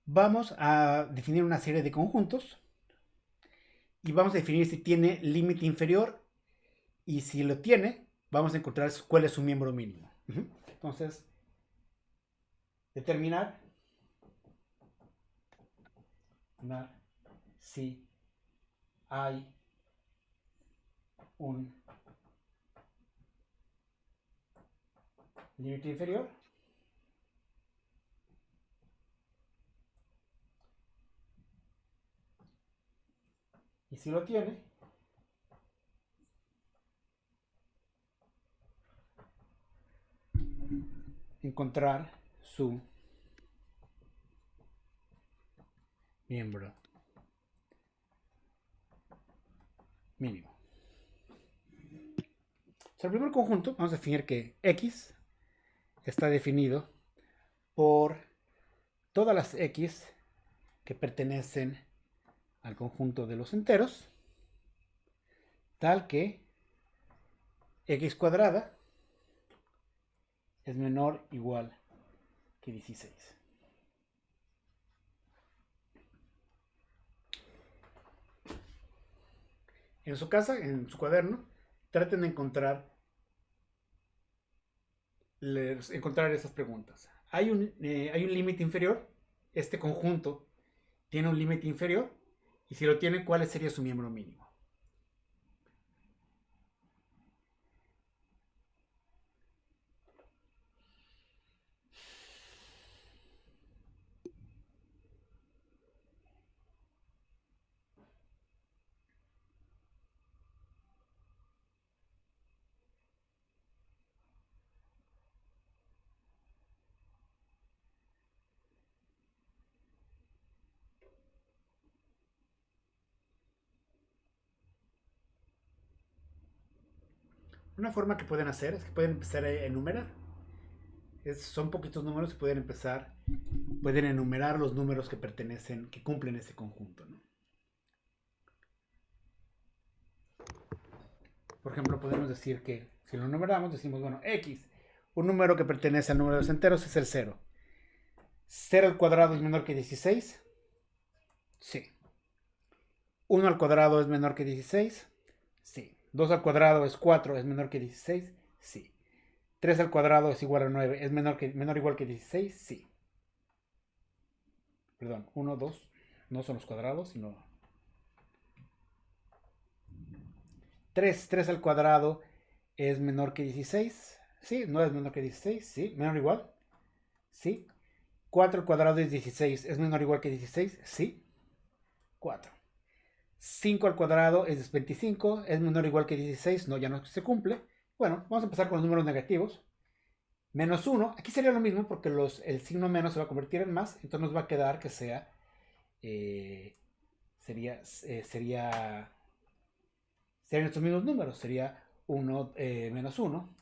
Vamos a definir una serie de conjuntos y vamos a definir si tiene límite inferior, y si lo tiene, vamos a encontrar cuál es su miembro mínimo. Entonces, determinar si hay un límite inferior y si lo tiene, encontrar su miembro mínimo. O sea, el primer conjunto, vamos a definir que X está definido por todas las X que pertenecen al conjunto de los enteros, tal que X cuadrada es menor o igual que 16. En su casa, en su cuaderno, traten de encontrar esas preguntas. Hay un límite inferior. Este conjunto tiene un límite inferior. Y si lo tiene, ¿cuál sería su miembro mínimo? Una forma que pueden hacer es que pueden empezar a enumerar. Son poquitos números y pueden enumerar los números que pertenecen, que cumplen ese conjunto, ¿no? Por ejemplo, podemos decir que si lo enumeramos, decimos, bueno, X, un número que pertenece al número de los enteros es el 0. ¿0 al cuadrado es menor que 16? Sí. ¿1 al cuadrado es menor que 16? Sí. ¿2 al cuadrado es 4 es menor que 16? Sí. 3 al cuadrado es igual a 9 es menor o igual que 16? Sí. Perdón, 1, 2, no son los cuadrados, sino 3 al cuadrado es menor que 16. Sí, no es menor que 16. Sí, menor o igual. Sí. 4 al cuadrado es 16. ¿Es menor o igual que 16? Sí. 4. 5 al cuadrado es 25. ¿Es menor o igual que 16? No, ya no se cumple. Bueno, vamos a empezar con los números negativos. Menos 1. Aquí sería lo mismo porque el signo menos se va a convertir en más. Entonces nos va a quedar que sea... serían estos mismos números. Sería 1, menos 1,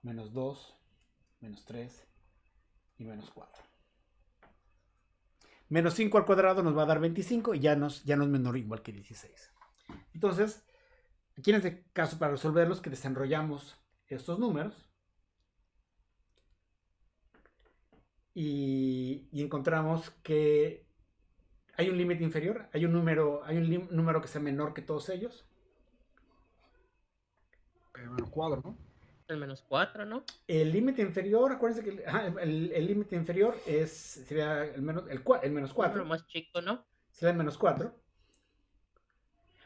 menos 2, menos 3 y menos 4. Menos 5 al cuadrado nos va a dar 25 y ya no es menor o igual que 16. Entonces, aquí en este caso, para resolverlos, que desenrollamos estos números y encontramos que hay un límite inferior, hay un número que sea menor que todos ellos. Menos 4, ¿no? El menos 4, ¿no? El límite inferior, acuérdense que el límite inferior sería el menos 4. Lo más chico, ¿no? Sería el menos 4.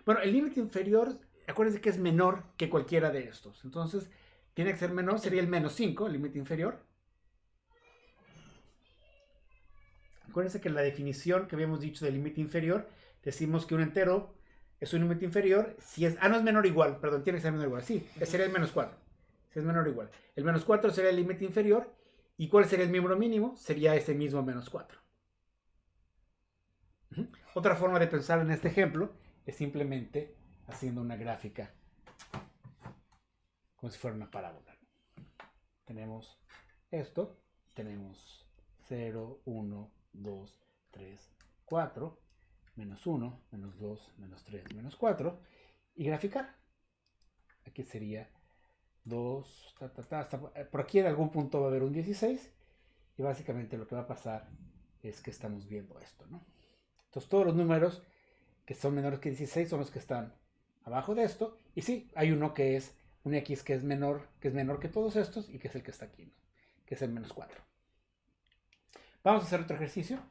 Bueno, el límite inferior, acuérdense que es menor que cualquiera de estos. Entonces, tiene que ser menor, sería el menos 5, el límite inferior. Acuérdense que en la definición que habíamos dicho del límite inferior, decimos que un entero es un límite inferior si es... no es menor o igual, perdón, tiene que ser menor o igual. Sí, sería el menos 4. Si es menor o igual. El menos 4 sería el límite inferior. ¿Y cuál sería el miembro mínimo? Sería ese mismo menos 4. Otra forma de pensar en este ejemplo es simplemente haciendo una gráfica como si fuera una parábola. Tenemos esto, tenemos 0, 1, 2, 3, 4, menos 1, menos 2, menos 3, menos 4, y graficar. Aquí sería 2, hasta por aquí en algún punto va a haber un 16, y básicamente lo que va a pasar es que estamos viendo esto, ¿no? Entonces todos los números que son menores que 16 son los que están abajo de esto, y sí, hay uno que es un X que es menor que todos estos, y que es el que está aquí, ¿no? Que es el menos 4. Vamos a hacer otro ejercicio.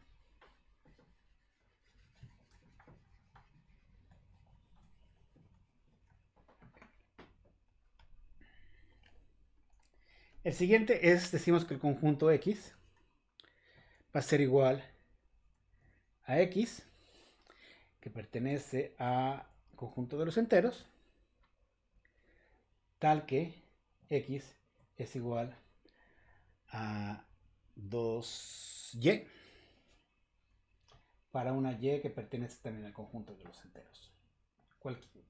El siguiente decimos que el conjunto X va a ser igual a X, que pertenece al conjunto de los enteros, tal que X es igual a 2Y, para una Y que pertenece también al conjunto de los enteros. Cualquier.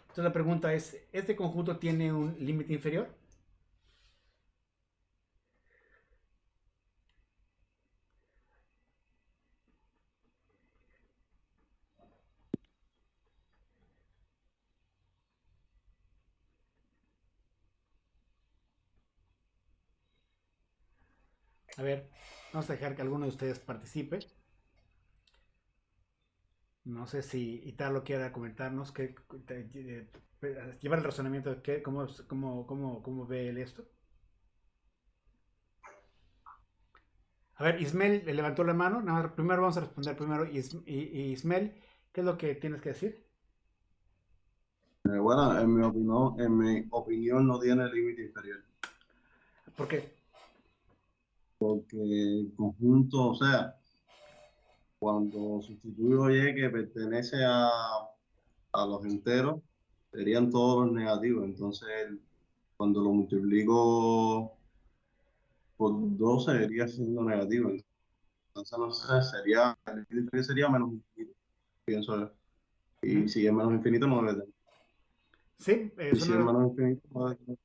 Entonces la pregunta es, ¿este conjunto tiene un límite inferior? A ver, vamos a dejar que alguno de ustedes participe. No sé si Italo quiera comentarnos llevar el razonamiento de cómo ve él esto. A ver, Ismael le levantó la mano. Nada, primero vamos a responder primero. Ismael, ¿qué es lo que tienes que decir? Bueno, en mi opinión no tiene límite inferior, ¿Por qué? porque el conjunto, o sea, cuando sustituyo Y que pertenece a los enteros, serían todos los negativos. Entonces, cuando lo multiplico por 12 sería siendo negativo. Entonces, no sé, el límite inferior sería menos infinito, pienso yo. Y Ujú. si es menos infinito, no debe tener. Sí, Y si es menos infinito, no debe tener.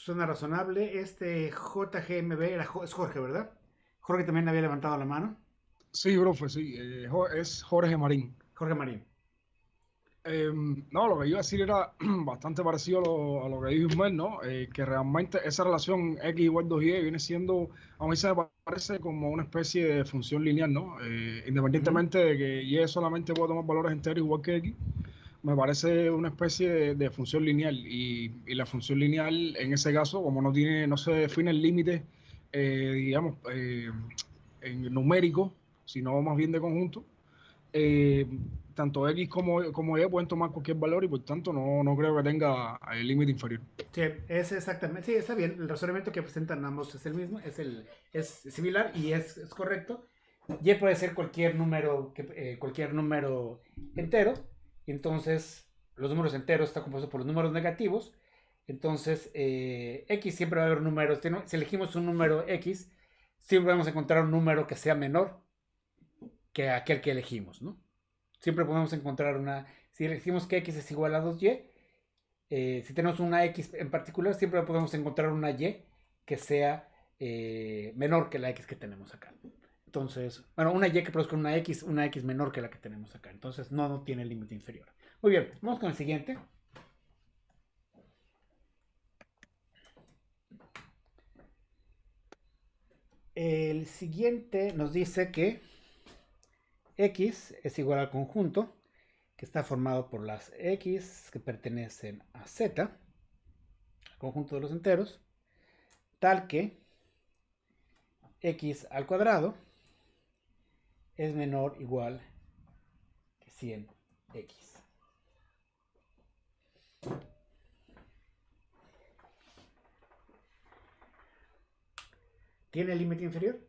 suena razonable. Este JGMB es Jorge, ¿verdad? Jorge también había levantado la mano. Sí, profe, sí. Es Jorge Marín. Jorge Marín. No, lo que iba a decir era bastante parecido a lo que dijo Ismael, ¿no? Que realmente esa relación X igual 2Y viene siendo, a mí se me parece como una especie de función lineal, ¿no? Ujú. Independientemente de que Y solamente puede tomar valores enteros igual que X, me parece una especie de función lineal. Y la función lineal, en ese caso, como no se define el límite, digamos, en numérico, sino más bien de conjunto, eh, tanto X como Y pueden tomar cualquier valor y por tanto no creo que tenga el límite inferior. Sí, es exactamente, sí, está bien. El razonamiento que presentan ambos es el mismo, es similar y es correcto. Y puede ser cualquier número entero. Y entonces, los números enteros están compuestos por los números negativos. Entonces, X siempre va a haber números. Si elegimos un número X, siempre vamos a encontrar un número que sea menor que aquel que elegimos, ¿no? Siempre podemos encontrar si elegimos que X es igual a 2Y, si tenemos una X en particular, siempre podemos encontrar una Y que sea menor que la X que tenemos acá. Entonces, bueno, una Y que produzca una X menor que la que tenemos acá. Entonces, no tiene límite inferior. Muy bien, vamos con el siguiente. El siguiente nos dice que X es igual al conjunto que está formado por las X que pertenecen a Z, el conjunto de los enteros, tal que X al cuadrado es menor o igual que 100X. ¿Tiene límite inferior?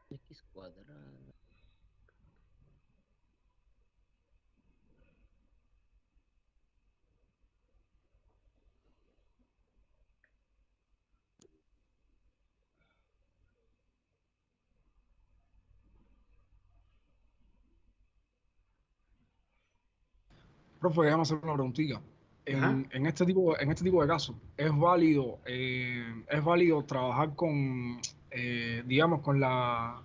X cuadrado. Profe, déjame hacer una preguntita. Ajá. En este tipo de casos, es válido trabajar digamos, con la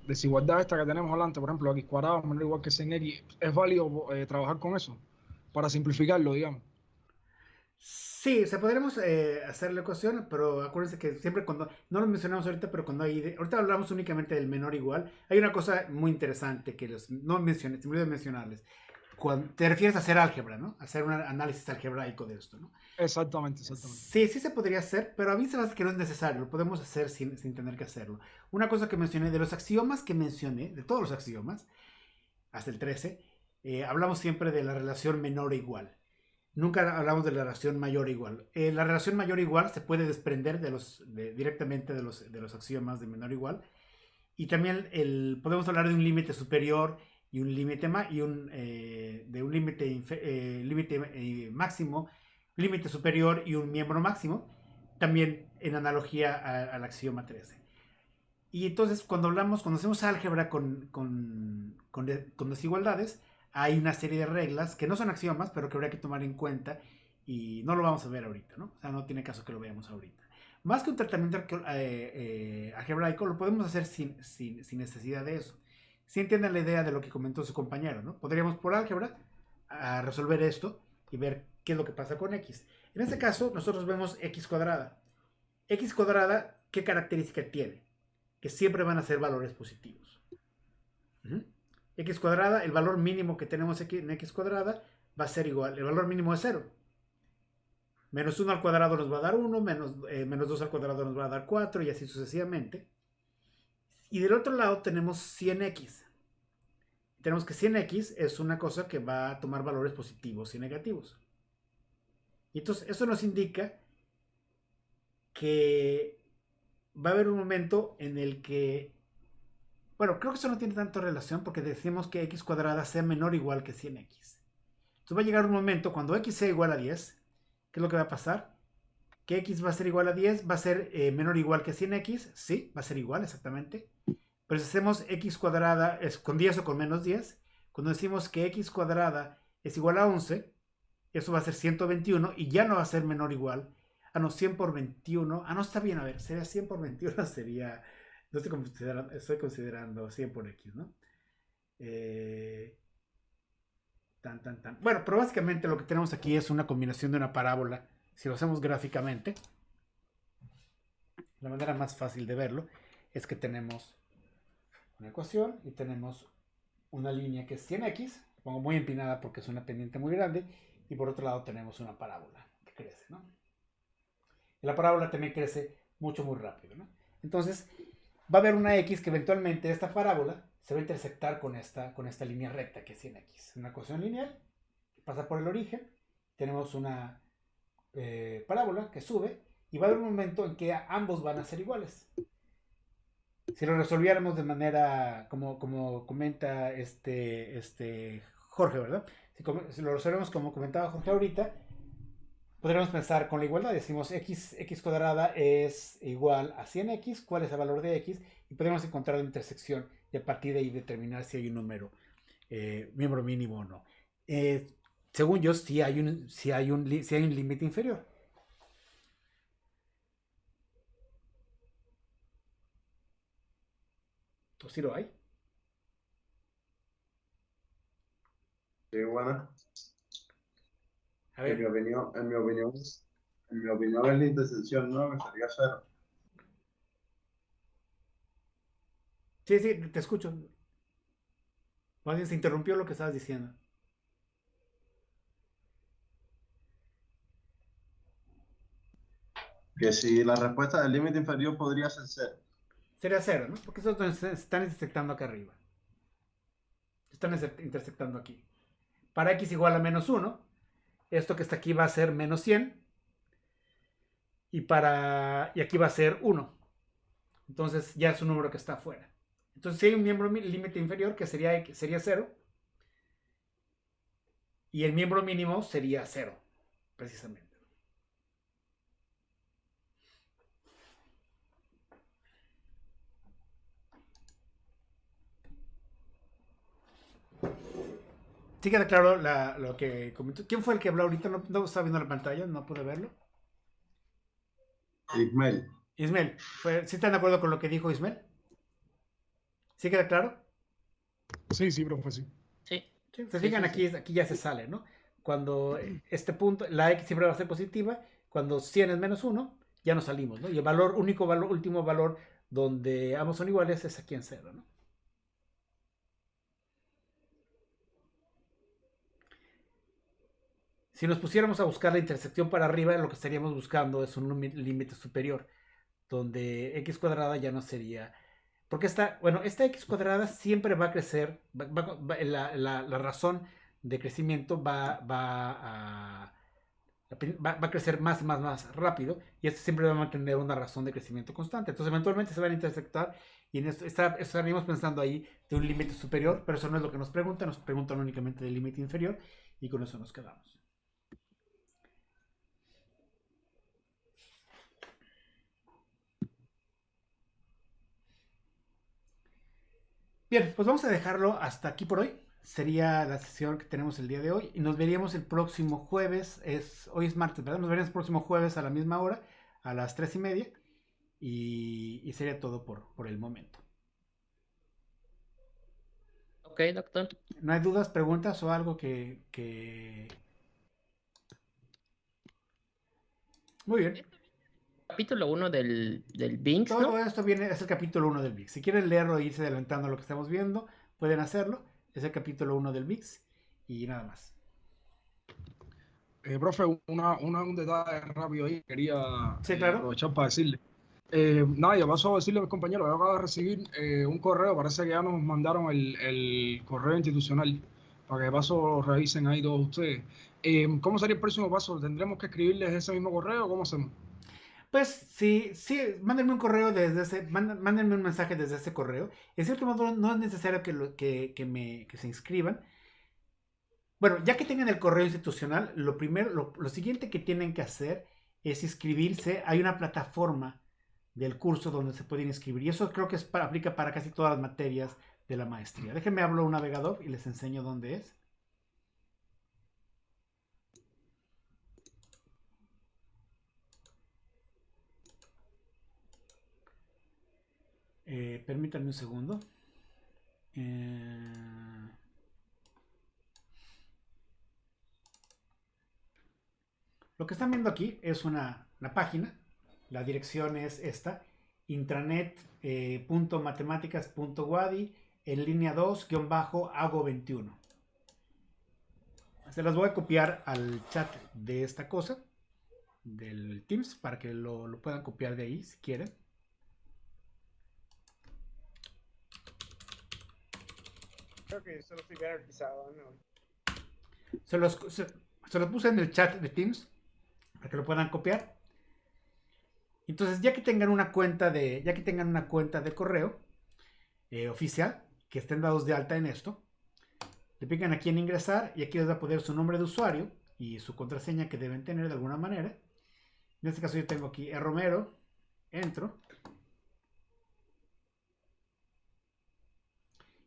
desigualdad esta que tenemos adelante, por ejemplo, X cuadrado menor o igual que 100X, es válido trabajar con eso para simplificarlo, digamos. Sí, podremos hacer la ecuación, pero acuérdense que siempre no lo mencionamos ahorita, pero ahorita hablamos únicamente del menor igual, hay una cosa muy interesante que no mencioné, se me olvidó mencionarles. Cuando te refieres a hacer álgebra, ¿no? Hacer un análisis algebraico de esto, ¿no? Exactamente, exactamente. Sí se podría hacer, pero a mí se me hace que no es necesario, lo podemos hacer sin tener que hacerlo. Una cosa que mencioné, de los axiomas que mencioné, de todos los axiomas, hasta el 13, hablamos siempre de la relación menor o igual. Nunca hablamos de la relación mayor o igual. La relación mayor o igual se puede desprender directamente de los axiomas de menor o igual. Y también podemos hablar de un límite superior y un límite de un límite máximo, límite superior y un miembro máximo, también en analogía al axioma 13. Y entonces cuando hacemos álgebra con desigualdades, hay una serie de reglas que no son axiomas, pero que habría que tomar en cuenta y no lo vamos a ver ahorita, ¿no? O sea, no tiene caso que lo veamos ahorita. Más que un tratamiento algebraico, lo podemos hacer sin necesidad de eso. Sí entienden la idea de lo que comentó su compañero, ¿no? Podríamos por álgebra resolver esto y ver qué es lo que pasa con x. En este caso, nosotros vemos x cuadrada. X cuadrada, ¿qué característica tiene? Que siempre van a ser valores positivos. X cuadrada, el valor mínimo que tenemos aquí en x cuadrada va a ser igual, el valor mínimo es 0. Menos 1 al cuadrado nos va a dar 1, menos 2 al cuadrado nos va a dar 4 y así sucesivamente. Y del otro lado tenemos 100x. Tenemos que 100x es una cosa que va a tomar valores positivos y negativos. Y entonces eso nos indica que va a haber un momento en el que, bueno, creo que eso no tiene tanta relación porque decimos que x cuadrada sea menor o igual que 100x. Entonces va a llegar un momento cuando x sea igual a 10, ¿qué es lo que va a pasar? Que x va a ser igual a 10, va a ser menor o igual que 100x, sí, va a ser igual exactamente. Pero si hacemos x cuadrada es con 10 o con menos 10, cuando decimos que x cuadrada es igual a 11, eso va a ser 121 y ya no va a ser menor o igual. Ah, no, 100 por 21. Ah, no, está bien, a ver, sería 100 por 21, sería... No estoy considerando 100 por x, ¿no? Bueno, pero básicamente lo que tenemos aquí es una combinación de una parábola. Si lo hacemos gráficamente, la manera más fácil de verlo es que tenemos una ecuación y tenemos una línea que es 100x, pongo muy empinada porque es una pendiente muy grande, y por otro lado tenemos una parábola que crece, ¿no? Y la parábola también crece mucho, muy rápido, ¿no? Entonces, va a haber una x que eventualmente esta parábola se va a intersectar con esta línea recta que es 100x. Una ecuación lineal que pasa por el origen, tenemos una parábola que sube, y va a haber un momento en que ambos van a ser iguales. Si lo resolviéramos de manera, como comenta Jorge, ¿verdad? Si lo resolvemos como comentaba Jorge ahorita, podríamos pensar con la igualdad. Decimos x cuadrada es igual a 100x, ¿cuál es el valor de x? Y podemos encontrar la intersección y a partir de ahí determinar si hay un número, miembro mínimo o no. Según yo, si hay un límite inferior. ¿O si lo hay? Sí, bueno. A ver. En mi opinión es la intersección 9 sería 0. Sí, te escucho. Más bien se interrumpió lo que estabas diciendo. Que si la respuesta del límite inferior podría ser 0. Sería 0, ¿no? Porque esos dos se están intersectando acá arriba. Están intersectando aquí. Para x igual a menos 1, esto que está aquí va a ser menos 100. Y aquí va a ser 1. Entonces ya es un número que está afuera. Entonces si hay un miembro límite inferior que sería 0. Y el miembro mínimo sería 0, precisamente. Sí queda claro lo que comentó. ¿Quién fue el que habló ahorita? No estaba viendo la pantalla, no pude verlo. Ismael. ¿Sí están de acuerdo con lo que dijo Ismael? ¿Sí queda claro? Sí, profe, sí. Sí. Se fijan, aquí ya se sale, ¿no? Cuando este punto, la x siempre va a ser positiva, cuando 100 es menos 1, ya nos salimos, ¿no? Y el último valor donde ambos son iguales es aquí en 0, ¿no? Si nos pusiéramos a buscar la intersección para arriba, lo que estaríamos buscando es un límite superior, donde x cuadrada ya no sería... Porque esta x cuadrada siempre va a crecer, la razón de crecimiento va a crecer más y más rápido, y esto siempre va a mantener una razón de crecimiento constante. Entonces eventualmente se van a intersectar, y en esto estaríamos pensando ahí de un límite superior, pero eso no es lo que nos preguntan únicamente del límite inferior, y con eso nos quedamos. Bien, pues vamos a dejarlo hasta aquí por hoy. Sería la sesión que tenemos el día de hoy. Y nos veríamos el próximo jueves. Hoy es martes, ¿verdad? Nos veríamos el próximo jueves a la misma hora, a las 3:30. Y sería todo por el momento. Ok, doctor. ¿No hay dudas, preguntas o algo Muy bien. Capítulo 1 del Binks, Todo ¿no? esto viene, es el capítulo 1 del VIX. Si quieren leerlo e irse adelantando a lo que estamos viendo, pueden hacerlo. Es el capítulo 1 del VIX y nada más. Profe, un detalle rápido ahí, quería Sí, claro. aprovechar para decirle. Nada, yo paso a decirle a mis compañeros, yo acabo de recibir un correo, parece que ya nos mandaron el correo institucional, para que paso lo revisen ahí todos ustedes. ¿Cómo sería el próximo paso? ¿Tendremos que escribirles ese mismo correo o cómo hacemos? Pues sí, sí, mándenme un correo desde ese, mándenme un mensaje desde ese correo. En cierto modo, no es necesario que se inscriban. Bueno, ya que tengan el correo institucional, lo primero, lo siguiente que tienen que hacer es inscribirse. Hay una plataforma del curso donde se pueden inscribir. Y eso creo que aplica para casi todas las materias de la maestría. Déjenme hablar un navegador y les enseño dónde es. Permítanme un segundo. Lo que están viendo aquí es una página. La dirección es esta: intranet.matemáticas.wadi en línea 2-hago21. Se las voy a copiar al chat de esta cosa, del Teams, para que lo puedan copiar de ahí si quieren. Creo que solo estoy garantizado, ¿no? Se los puse en el chat de Teams para que lo puedan copiar. Entonces, ya que tengan una cuenta de correo oficial, que estén dados de alta en esto, le pican aquí en ingresar y aquí les va a poner su nombre de usuario y su contraseña que deben tener de alguna manera. En este caso yo tengo aquí Romero, entro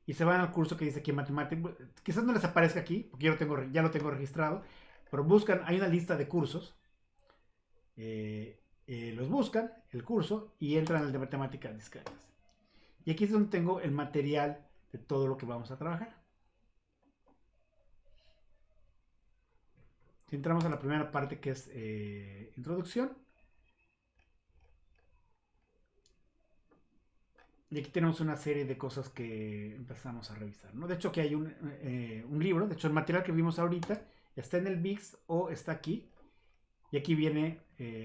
y se van al curso que dice aquí matemáticas. Quizás no les aparezca aquí porque ya lo tengo registrado, pero buscan, hay una lista de cursos. Los buscan, el curso, y entran al de matemáticas discretas. Y aquí es donde tengo el material de todo lo que vamos a trabajar. Si entramos a la primera parte, que es introducción, y aquí tenemos una serie de cosas que empezamos a revisar, ¿no? De hecho, aquí hay un libro. De hecho, el material que vimos ahorita está en el VIX o está aquí. Y aquí viene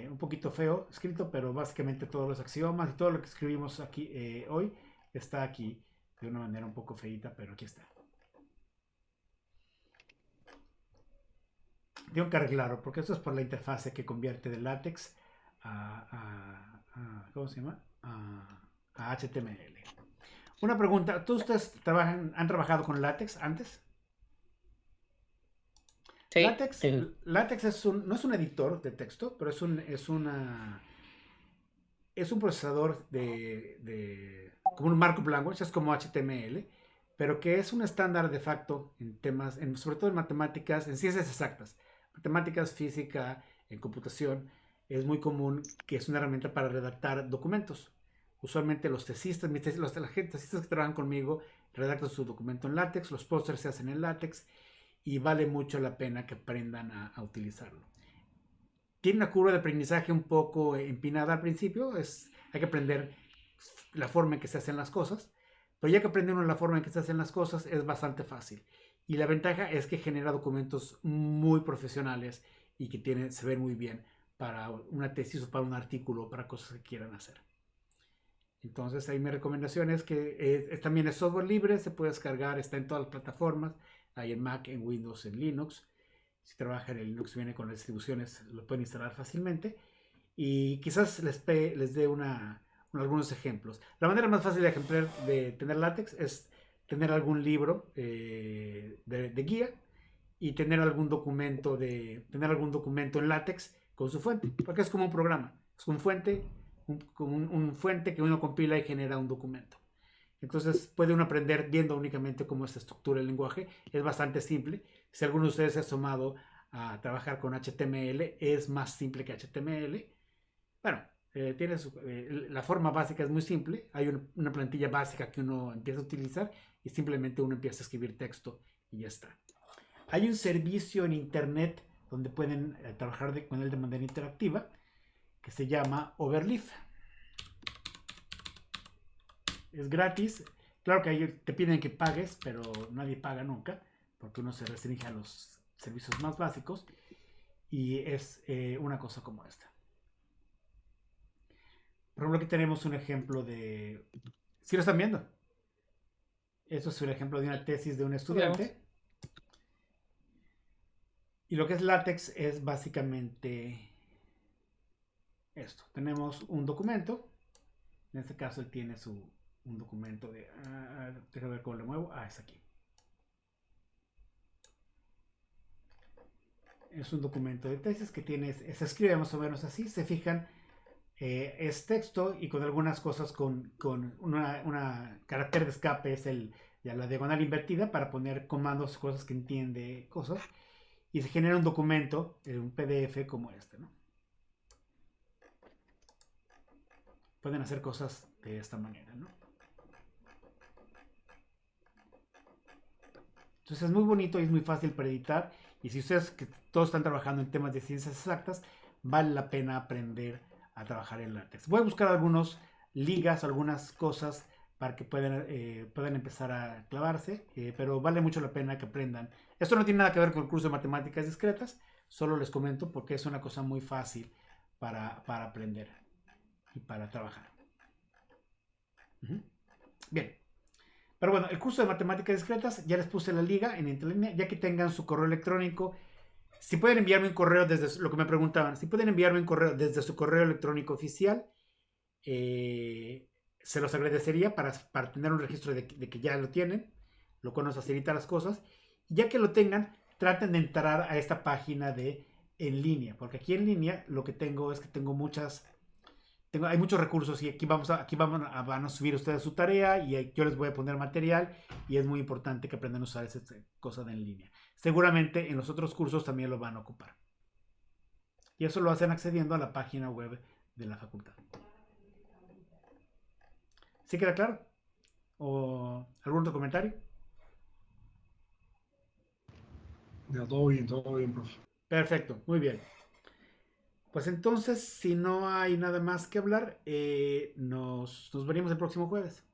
un poquito feo escrito, pero básicamente todos los axiomas y todo lo que escribimos aquí hoy está aquí de una manera un poco feita, pero aquí está. Tengo que arreglarlo porque eso es por la interfase que convierte de látex ¿cómo se llama? A HTML. Una pregunta, ¿todos ustedes han trabajado con látex antes? Sí. Látex no es un editor de texto, pero es un procesador como un markup language, es como HTML, pero que es un estándar de facto en temas, sobre todo en matemáticas, en ciencias exactas, matemáticas, física, en computación. Es muy común que es una herramienta para redactar documentos. Usualmente los tesistas, los tesistas que trabajan conmigo redactan su documento en látex, los pósters se hacen en látex y vale mucho la pena que aprendan a utilizarlo. Tiene una curva de aprendizaje un poco empinada al principio, hay que aprender la forma en que se hacen las cosas, pero ya que aprende uno la forma en que se hacen las cosas es bastante fácil. Y la ventaja es que genera documentos muy profesionales y que se ven muy bien para una tesis o para un artículo o para cosas que quieran hacer. Entonces ahí mi recomendación es que también es software libre, se puede descargar, está en todas las plataformas, hay en Mac, en Windows, en Linux. Si trabajan en Linux viene con las distribuciones, lo pueden instalar fácilmente. Y quizás les dé algunos ejemplos. La manera más fácil de tener látex es tener algún libro de guía y tener algún documento en látex con su fuente, porque es como un programa, es un fuente que uno compila y genera un documento. Entonces puede uno aprender viendo únicamente cómo se estructura el lenguaje. Es bastante simple. Si alguno de ustedes se ha asomado a trabajar con HTML, es más simple que HTML. Bueno, La forma básica es muy simple. Hay una plantilla básica que uno empieza a utilizar y simplemente uno empieza a escribir texto y ya está. Hay un servicio en internet donde pueden trabajar con él de manera interactiva que se llama Overleaf. Es gratis. Claro que ahí te piden que pagues, pero nadie paga nunca, porque uno se restringe a los servicios más básicos. Y es una cosa como esta. Por ejemplo, aquí tenemos un ejemplo de... ¿Sí lo están viendo? Esto es un ejemplo de una tesis de un estudiante. Y lo que es LaTeX es básicamente esto. Tenemos un documento. En este caso él tiene un documento de... déjame ver cómo lo muevo. Es aquí. Es un documento de tesis que se escribe más o menos así. Se fijan, es texto y con algunas cosas con una carácter de escape es la diagonal invertida para poner comandos, cosas que entiende, cosas. Y se genera un documento, un PDF como este, ¿no? Pueden hacer cosas de esta manera, ¿no? Entonces es muy bonito y es muy fácil para editar. Y si ustedes que todos están trabajando en temas de ciencias exactas, vale la pena aprender a trabajar en LaTeX. Voy a buscar algunas ligas, algunas cosas para que puedan empezar a clavarse, pero vale mucho la pena que aprendan. Esto no tiene nada que ver con el curso de matemáticas discretas, solo les comento porque es una cosa muy fácil para aprender y para trabajar. Bien. Pero bueno, el curso de matemáticas discretas, ya les puse la liga en interlínea, ya que tengan su correo electrónico. Si pueden enviarme un correo desde lo que me preguntaban, si pueden enviarme un correo desde su correo electrónico oficial, se los agradecería para tener un registro de que ya lo tienen, lo cual nos facilita las cosas. Y ya que lo tengan, traten de entrar a esta página de en línea, porque aquí en línea lo que tengo es que tengo hay muchos recursos y aquí van a subir ustedes su tarea y yo les voy a poner material y es muy importante que aprendan a usar esa cosa de en línea. Seguramente en los otros cursos también lo van a ocupar. Y eso lo hacen accediendo a la página web de la facultad. ¿Sí queda claro? ¿O algún otro comentario? Ya, todo bien, profe. Perfecto, muy bien. Pues entonces, si no hay nada más que hablar, nos veremos el próximo jueves.